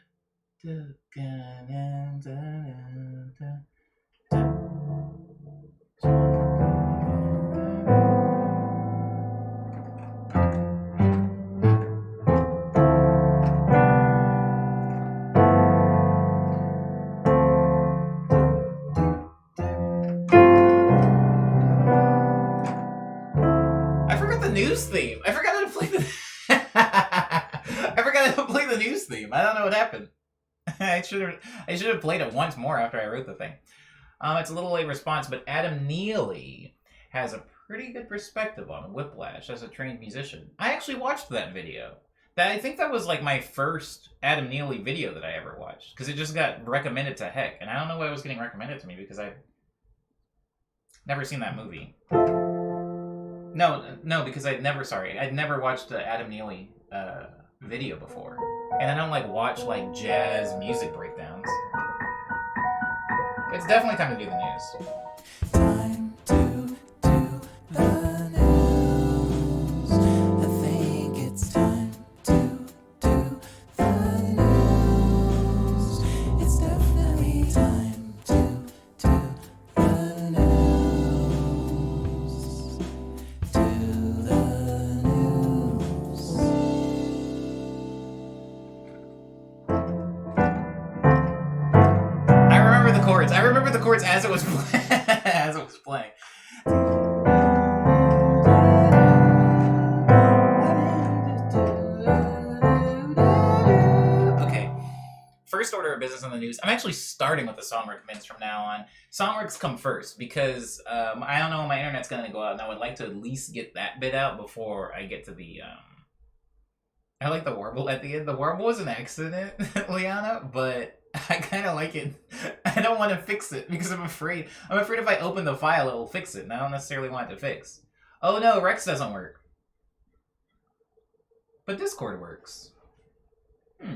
News theme. I forgot how to play the. I forgot how to play the news theme. I don't know what happened. I should have played it once more after I wrote the thing. It's a little late response, but Adam Neely has a pretty good perspective on Whiplash as a trained musician. I actually watched that video. I think that was like my first Adam Neely video that I ever watched because it just got recommended to heck, and I don't know why it was getting recommended to me because I've never seen that movie. No, because I'd never watched the Adam Neely video before. And I don't like watch like jazz music breakdowns. It's definitely time to do the news. Time to do the news. I think it's time to do the news. It's definitely time to do the news. I remember the chords as it was playing. Okay. First order of business on the news. I'm actually starting with the song recommends from now on. Song recs come first because I don't know when my internet's going to go out, and I would like to at least get that bit out before I get to the. I like the warble at the end. The warble was an accident, Liana, but I kind of like it. I don't want to fix it because I'm afraid if I open the file, it'll fix it, and I don't necessarily want it to fix. Oh no, Rex doesn't work. But Discord works. I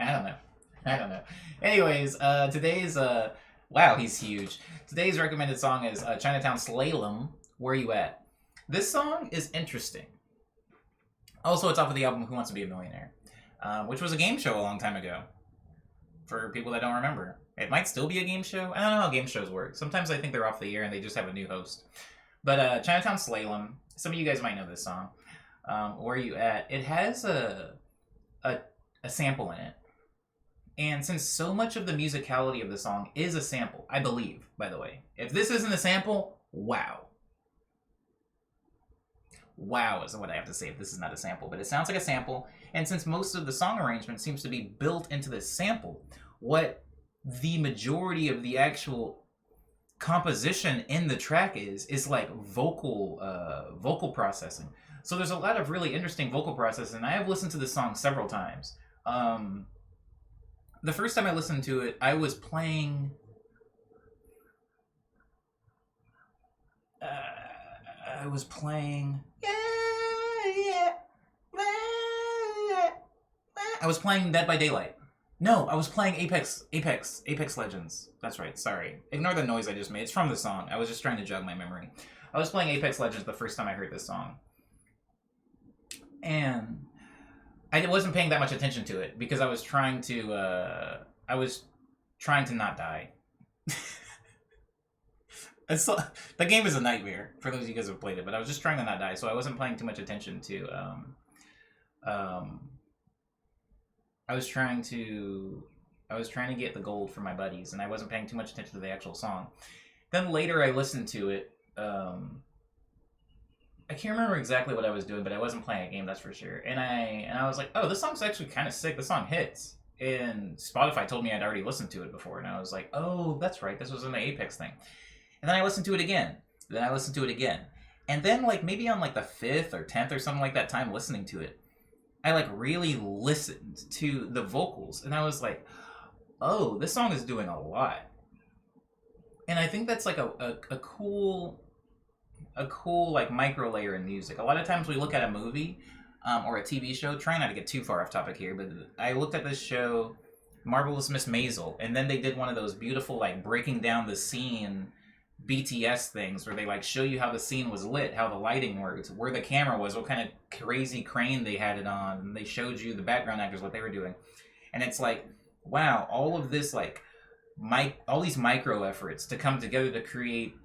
don't know. Anyways, today's, wow, he's huge. Today's recommended song is Chinatown Slalom, Where You At? This song is interesting. Also, it's off of the album Who Wants to Be a Millionaire, which was a game show a long time ago. For people that don't remember. It might still be a game show. I don't know how game shows work. Sometimes I think they're off the air and they just have a new host. But Chinatown Slalom, some of you guys might know this song. Where You At? It has a sample in it. And since so much of the musicality of the song is a sample, I believe, by the way. If this isn't a sample, wow. Wow is what I have to say if this is not a sample. But it sounds like a sample. And since most of the song arrangement seems to be built into this sample, what the majority of the actual composition in the track is like vocal processing. So there's a lot of really interesting vocal process, and I have listened to this song several times. The first time I listened to it, I was playing. I was playing. I was playing Dead by Daylight. No, I was playing Apex Legends. That's right. Sorry, ignore the noise I just made. It's from the song. I was just trying to jog my memory. I was playing Apex Legends the first time I heard this song, and I wasn't paying that much attention to it because I was trying to not die. The game is a nightmare for those of you guys who have played it, but I was just trying to not die, so I wasn't paying too much attention to. I was trying to get the gold for my buddies, and I wasn't paying too much attention to the actual song. Then later, I listened to it. I can't remember exactly what I was doing, but I wasn't playing a game, that's for sure. And I was like, oh, this song's actually kind of sick. The song hits. And Spotify told me I'd already listened to it before, and I was like, oh, that's right. This was in the Apex thing. And then I listened to it again. Then I listened to it again. And then, like, maybe on, like, the 5th or 10th or something like that time listening to it, I, like, really listened to the vocals. And I was like, oh, this song is doing a lot. And I think that's, like, a cool, like, micro layer in music. A lot of times we look at a movie or a TV show, try not to get too far off topic here, but I looked at this show, Marvelous Miss Maisel, and then they did one of those beautiful, like, breaking down the scene BTS things where they like show you how the scene was lit, how the lighting worked, where the camera was, what kind of crazy crane they had it on, and they showed you the background actors what they were doing. And it's like, wow, all of this like all these micro efforts to come together to create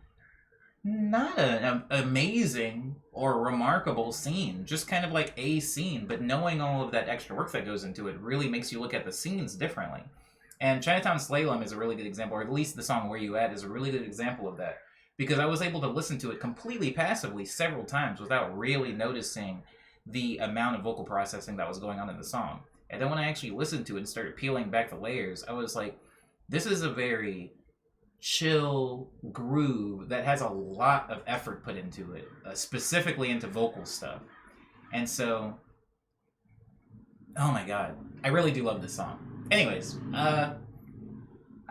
not an amazing or remarkable scene, just kind of like a scene, but knowing all of that extra work that goes into it really makes you look at the scenes differently. And Chinatown Slalom is a really good example, or at least the song Where You At is a really good example of that. Because I was able to listen to it completely passively several times without really noticing the amount of vocal processing that was going on in the song. And then when I actually listened to it and started peeling back the layers, I was like, this is a very chill groove that has a lot of effort put into it, specifically into vocal stuff. And so, oh my god, I really do love this song. Anyways, I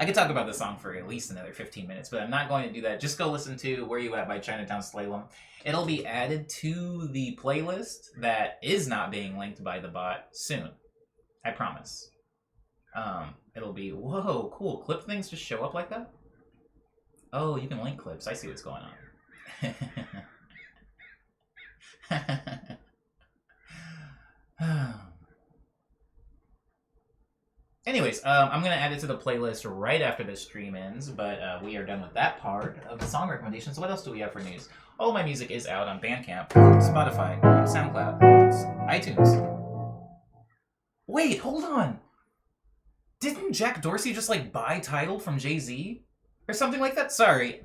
could talk about this song for at least another 15 minutes, but I'm not going to do that. Just go listen to Where You At by Chinatown Slalom. It'll be added to the playlist that is not being linked by the bot soon. I promise. It'll be, whoa, cool. Clip things just show up like that? Oh, you can link clips. I see what's going on. Anyways, I'm going to add it to the playlist right after this stream ends, but we are done with that part of the song recommendations. What else do we have for news? All my music is out on Bandcamp, Spotify, SoundCloud, iTunes. Wait, hold on. Didn't Jack Dorsey just, like, buy Tidal from Jay-Z? Or something like that? Sorry.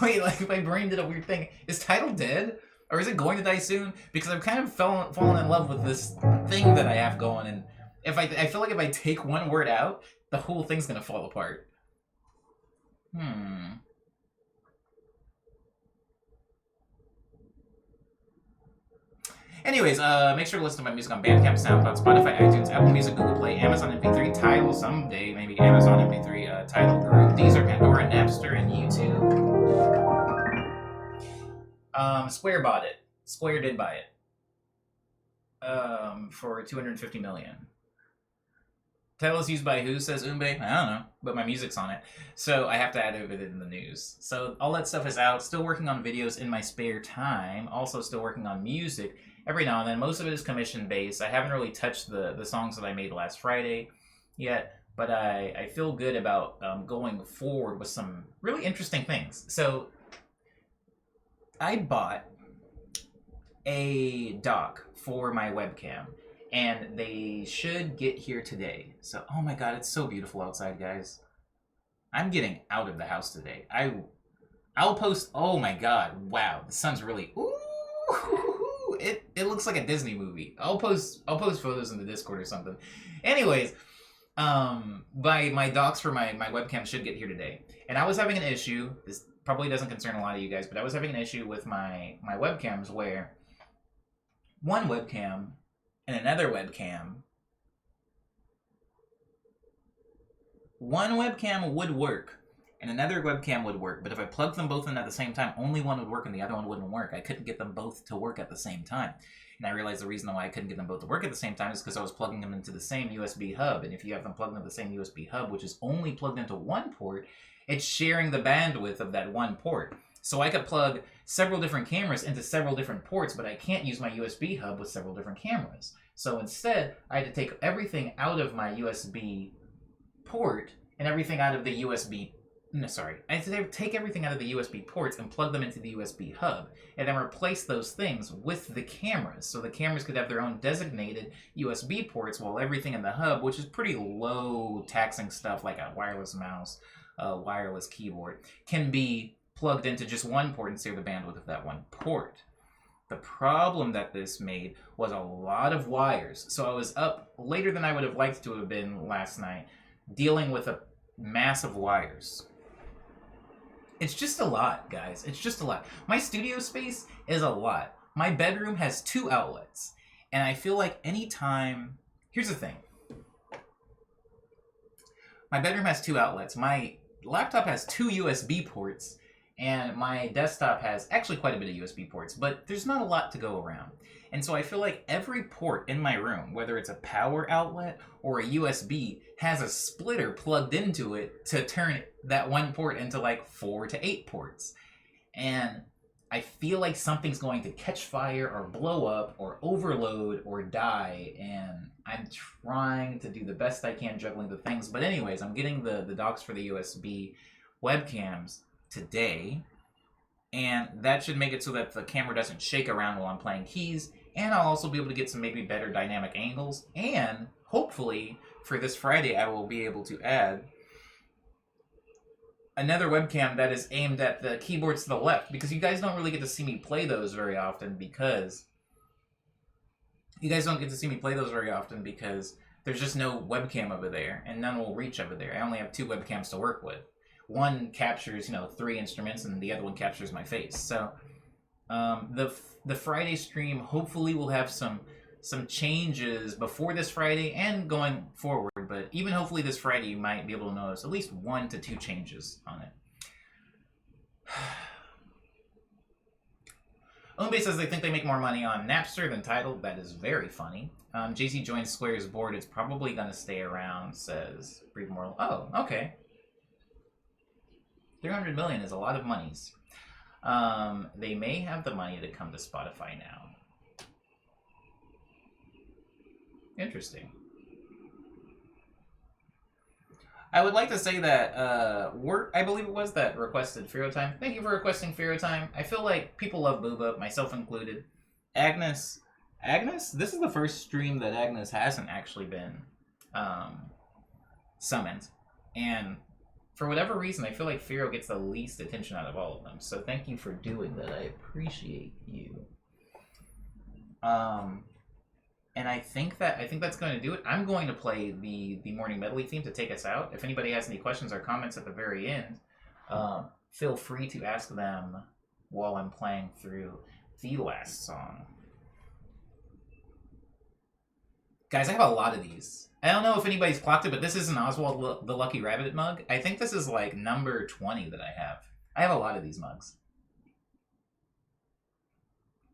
Wait, like, my brain did a weird thing. Is Tidal dead? Or is it going to die soon? Because I've kind of fallen in love with this thing that I have going, and I feel like if I take one word out, the whole thing's gonna fall apart. Anyways, make sure to listen to my music on Bandcamp, SoundCloud, Spotify, iTunes, Apple Music, Google Play, Amazon MP3, Tidal someday, maybe Amazon MP3, Tidal, Groove, Deezer, Pandora, Napster, and YouTube. Square bought it. Square did buy it. For $250 million. Tidal is used by who, says Umbe? I don't know, but my music's on it. So I have to add it in the news. So all that stuff is out. Still working on videos in my spare time. Also still working on music every now and then. Most of it is commission-based. I haven't really touched the songs that I made last Friday yet, but I feel good about going forward with some really interesting things. So I bought a dock for my webcam, and they should get here today. So, oh my god, it's so beautiful outside, guys. I'm getting out of the house today. I'll post, oh my god, wow, the sun's really, ooh, it looks like a Disney movie. I'll post photos in the Discord or something. Anyways, my docks for my webcam should get here today. And I was having an issue, this probably doesn't concern a lot of you guys, but I was having an issue with my webcams where one webcam and another webcam, one webcam would work and another webcam would work, but if I plugged them both in at the same time, only one would work and the other one wouldn't work. I couldn't get them both to work at the same time. And I realized the reason why I couldn't get them both to work at the same time is because I was plugging them into the same USB hub. And if you have them plugged into the same USB hub, which is only plugged into one port, it's sharing the bandwidth of that one port. So I could plug several different cameras into several different ports, but I can't use my USB hub with several different cameras. So instead, I had to take everything out of my USB port and everything out of the USB... No, sorry. I had to take everything out of the USB ports and plug them into the USB hub, and then replace those things with the cameras. So the cameras could have their own designated USB ports, while everything in the hub, which is pretty low taxing stuff like a wireless mouse, a wireless keyboard, can be plugged into just one port and save the bandwidth of that one port. The problem that this made was a lot of wires. So I was up later than I would have liked to have been last night, dealing with a mass of wires. It's just a lot, guys. It's just a lot. My studio space is a lot. My bedroom has 2 outlets. And I feel like anytime... Here's the thing. My bedroom has 2 outlets. My laptop has 2 USB ports. And my desktop has actually quite a bit of USB ports. But there's not a lot to go around. And so I feel like every port in my room, whether it's a power outlet or a USB, has a splitter plugged into it to turn that one port into like 4 to 8 ports. And I feel like something's going to catch fire or blow up or overload or die. And I'm trying to do the best I can juggling the things. But anyways, I'm getting the docks for the USB webcams today. And that should make it so that the camera doesn't shake around while I'm playing keys. And I'll also be able to get some maybe better dynamic angles. And hopefully for this Friday, I will be able to add another webcam that is aimed at the keyboards to the left. Because you guys don't really get to see me play those very often because... there's just no webcam over there. And none will reach over there. I only have 2 webcams to work with. One captures, 3 instruments, and the other one captures my face. So the Friday stream hopefully will have some changes before this Friday and going forward. But even hopefully this Friday, you might be able to notice at least 1 to 2 changes on it. Ownbase says they think they make more money on Napster than Tidal. That is very funny. JC joins Square's board. It's probably going to stay around, says Breathe More. Oh, okay. 300 million is a lot of monies. They may have the money to come to Spotify now. Interesting. I would like to say that I believe it was that requested Firo Time. Thank you for requesting Firo Time. I feel like people love Booba, myself included. Agnes, this is the first stream that Agnes hasn't actually been summoned. And for whatever reason, I feel like Firo gets the least attention out of all of them. So thank you for doing that. I appreciate you. And I think that's going to do it. I'm going to play the morning medley theme to take us out. If anybody has any questions or comments at the very end, feel free to ask them while I'm playing through the last song. Guys, I have a lot of these. I don't know if anybody's clocked it, but this is an Oswald the Lucky Rabbit mug. I think this is like number 20 that I have. I have a lot of these mugs.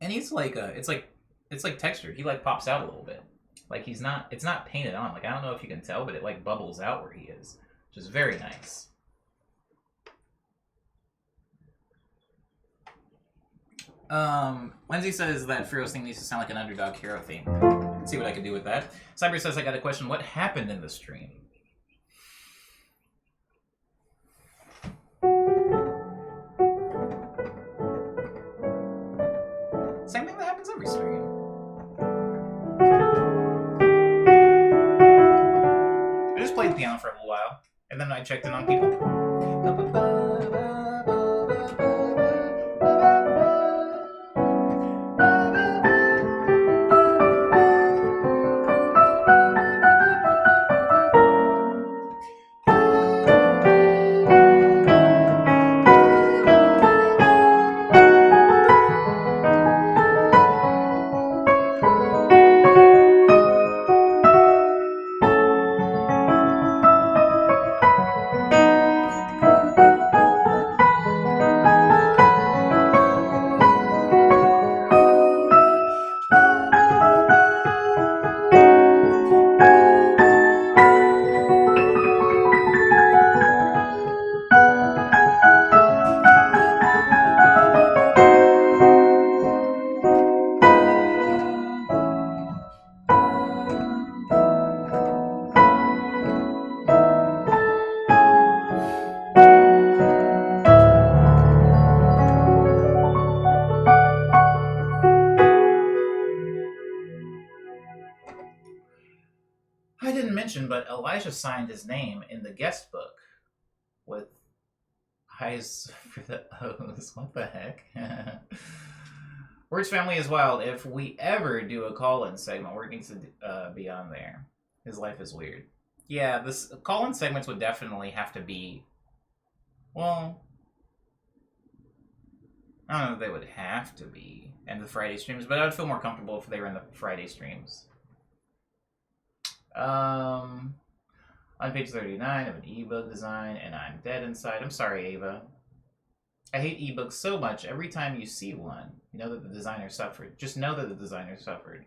And he's like, it's like textured. He like pops out a little bit. Like it's not painted on. Like I don't know if you can tell, but it like bubbles out where he is, which is very nice. Lindsay says that Firo's thing needs to sound like an underdog hero theme. Let's see what I can do with that. Cyber says I got a question. What happened in the stream? Same thing that happens every stream. I just played the piano for a little while, and then I checked in on people. but Elijah signed his name in the guest book with eyes for the O's. What the heck? Word's family is wild. If we ever do a call-in segment, Word needs to be on there. His life is weird. Yeah, this call-in segments would definitely have to be, well, I don't know if they would have to be in the Friday streams, but I would feel more comfortable if they were in the Friday streams. On page 39, I have an ebook design, and I'm dead inside. I'm sorry, Ava. I hate ebooks so much. Every time you see one, you know that the designer suffered. Just know that the designer suffered.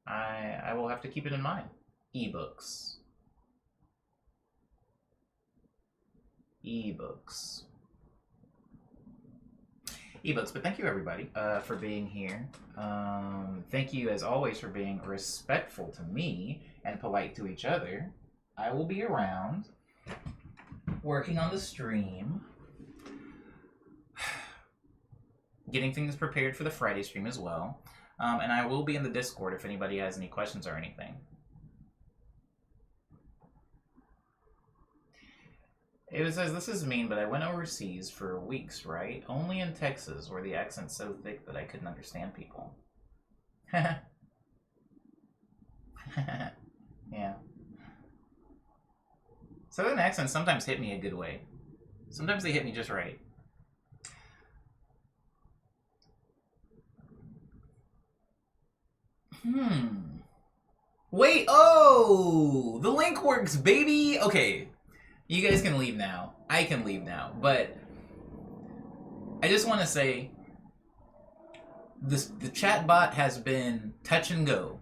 I will have to keep it in mind. Ebooks. Ebooks. Ebooks, but thank you everybody for being here. Thank you as always for being respectful to me and polite to each other. I will be around working on the stream, getting things prepared for the Friday stream as well, and I will be in the Discord if anybody has any questions or anything. It says, this is mean, but I went overseas for weeks, right? Only in Texas, where the accent's so thick that I couldn't understand people. Yeah. Southern accents sometimes hit me a good way. Sometimes they hit me just right. Wait, oh! The link works, baby! Okay. You guys can leave now. I can leave now. But I just want to say the chat bot has been touch and go.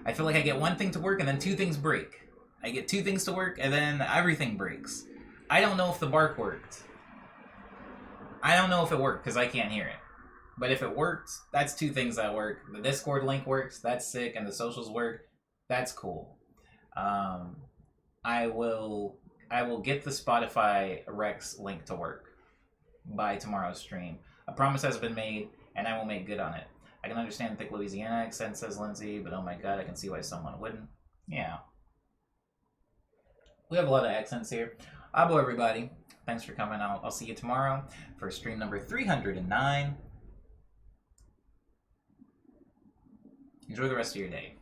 I feel like I get one thing to work and then two things break. I get two things to work and then everything breaks. I don't know if the bark worked. I don't know if it worked because I can't hear it. But if it worked, that's two things that work. The Discord link works, that's sick, and the socials work, that's cool. I will get the Spotify Rex link to work by tomorrow's stream. A promise has been made, and I will make good on it. I can understand the thick Louisiana accent, says Lindsay, but oh my god, I can see why someone wouldn't. Yeah. We have a lot of accents here. Abo, everybody. Thanks for coming out. I'll see you tomorrow for stream number 309. Enjoy the rest of your day.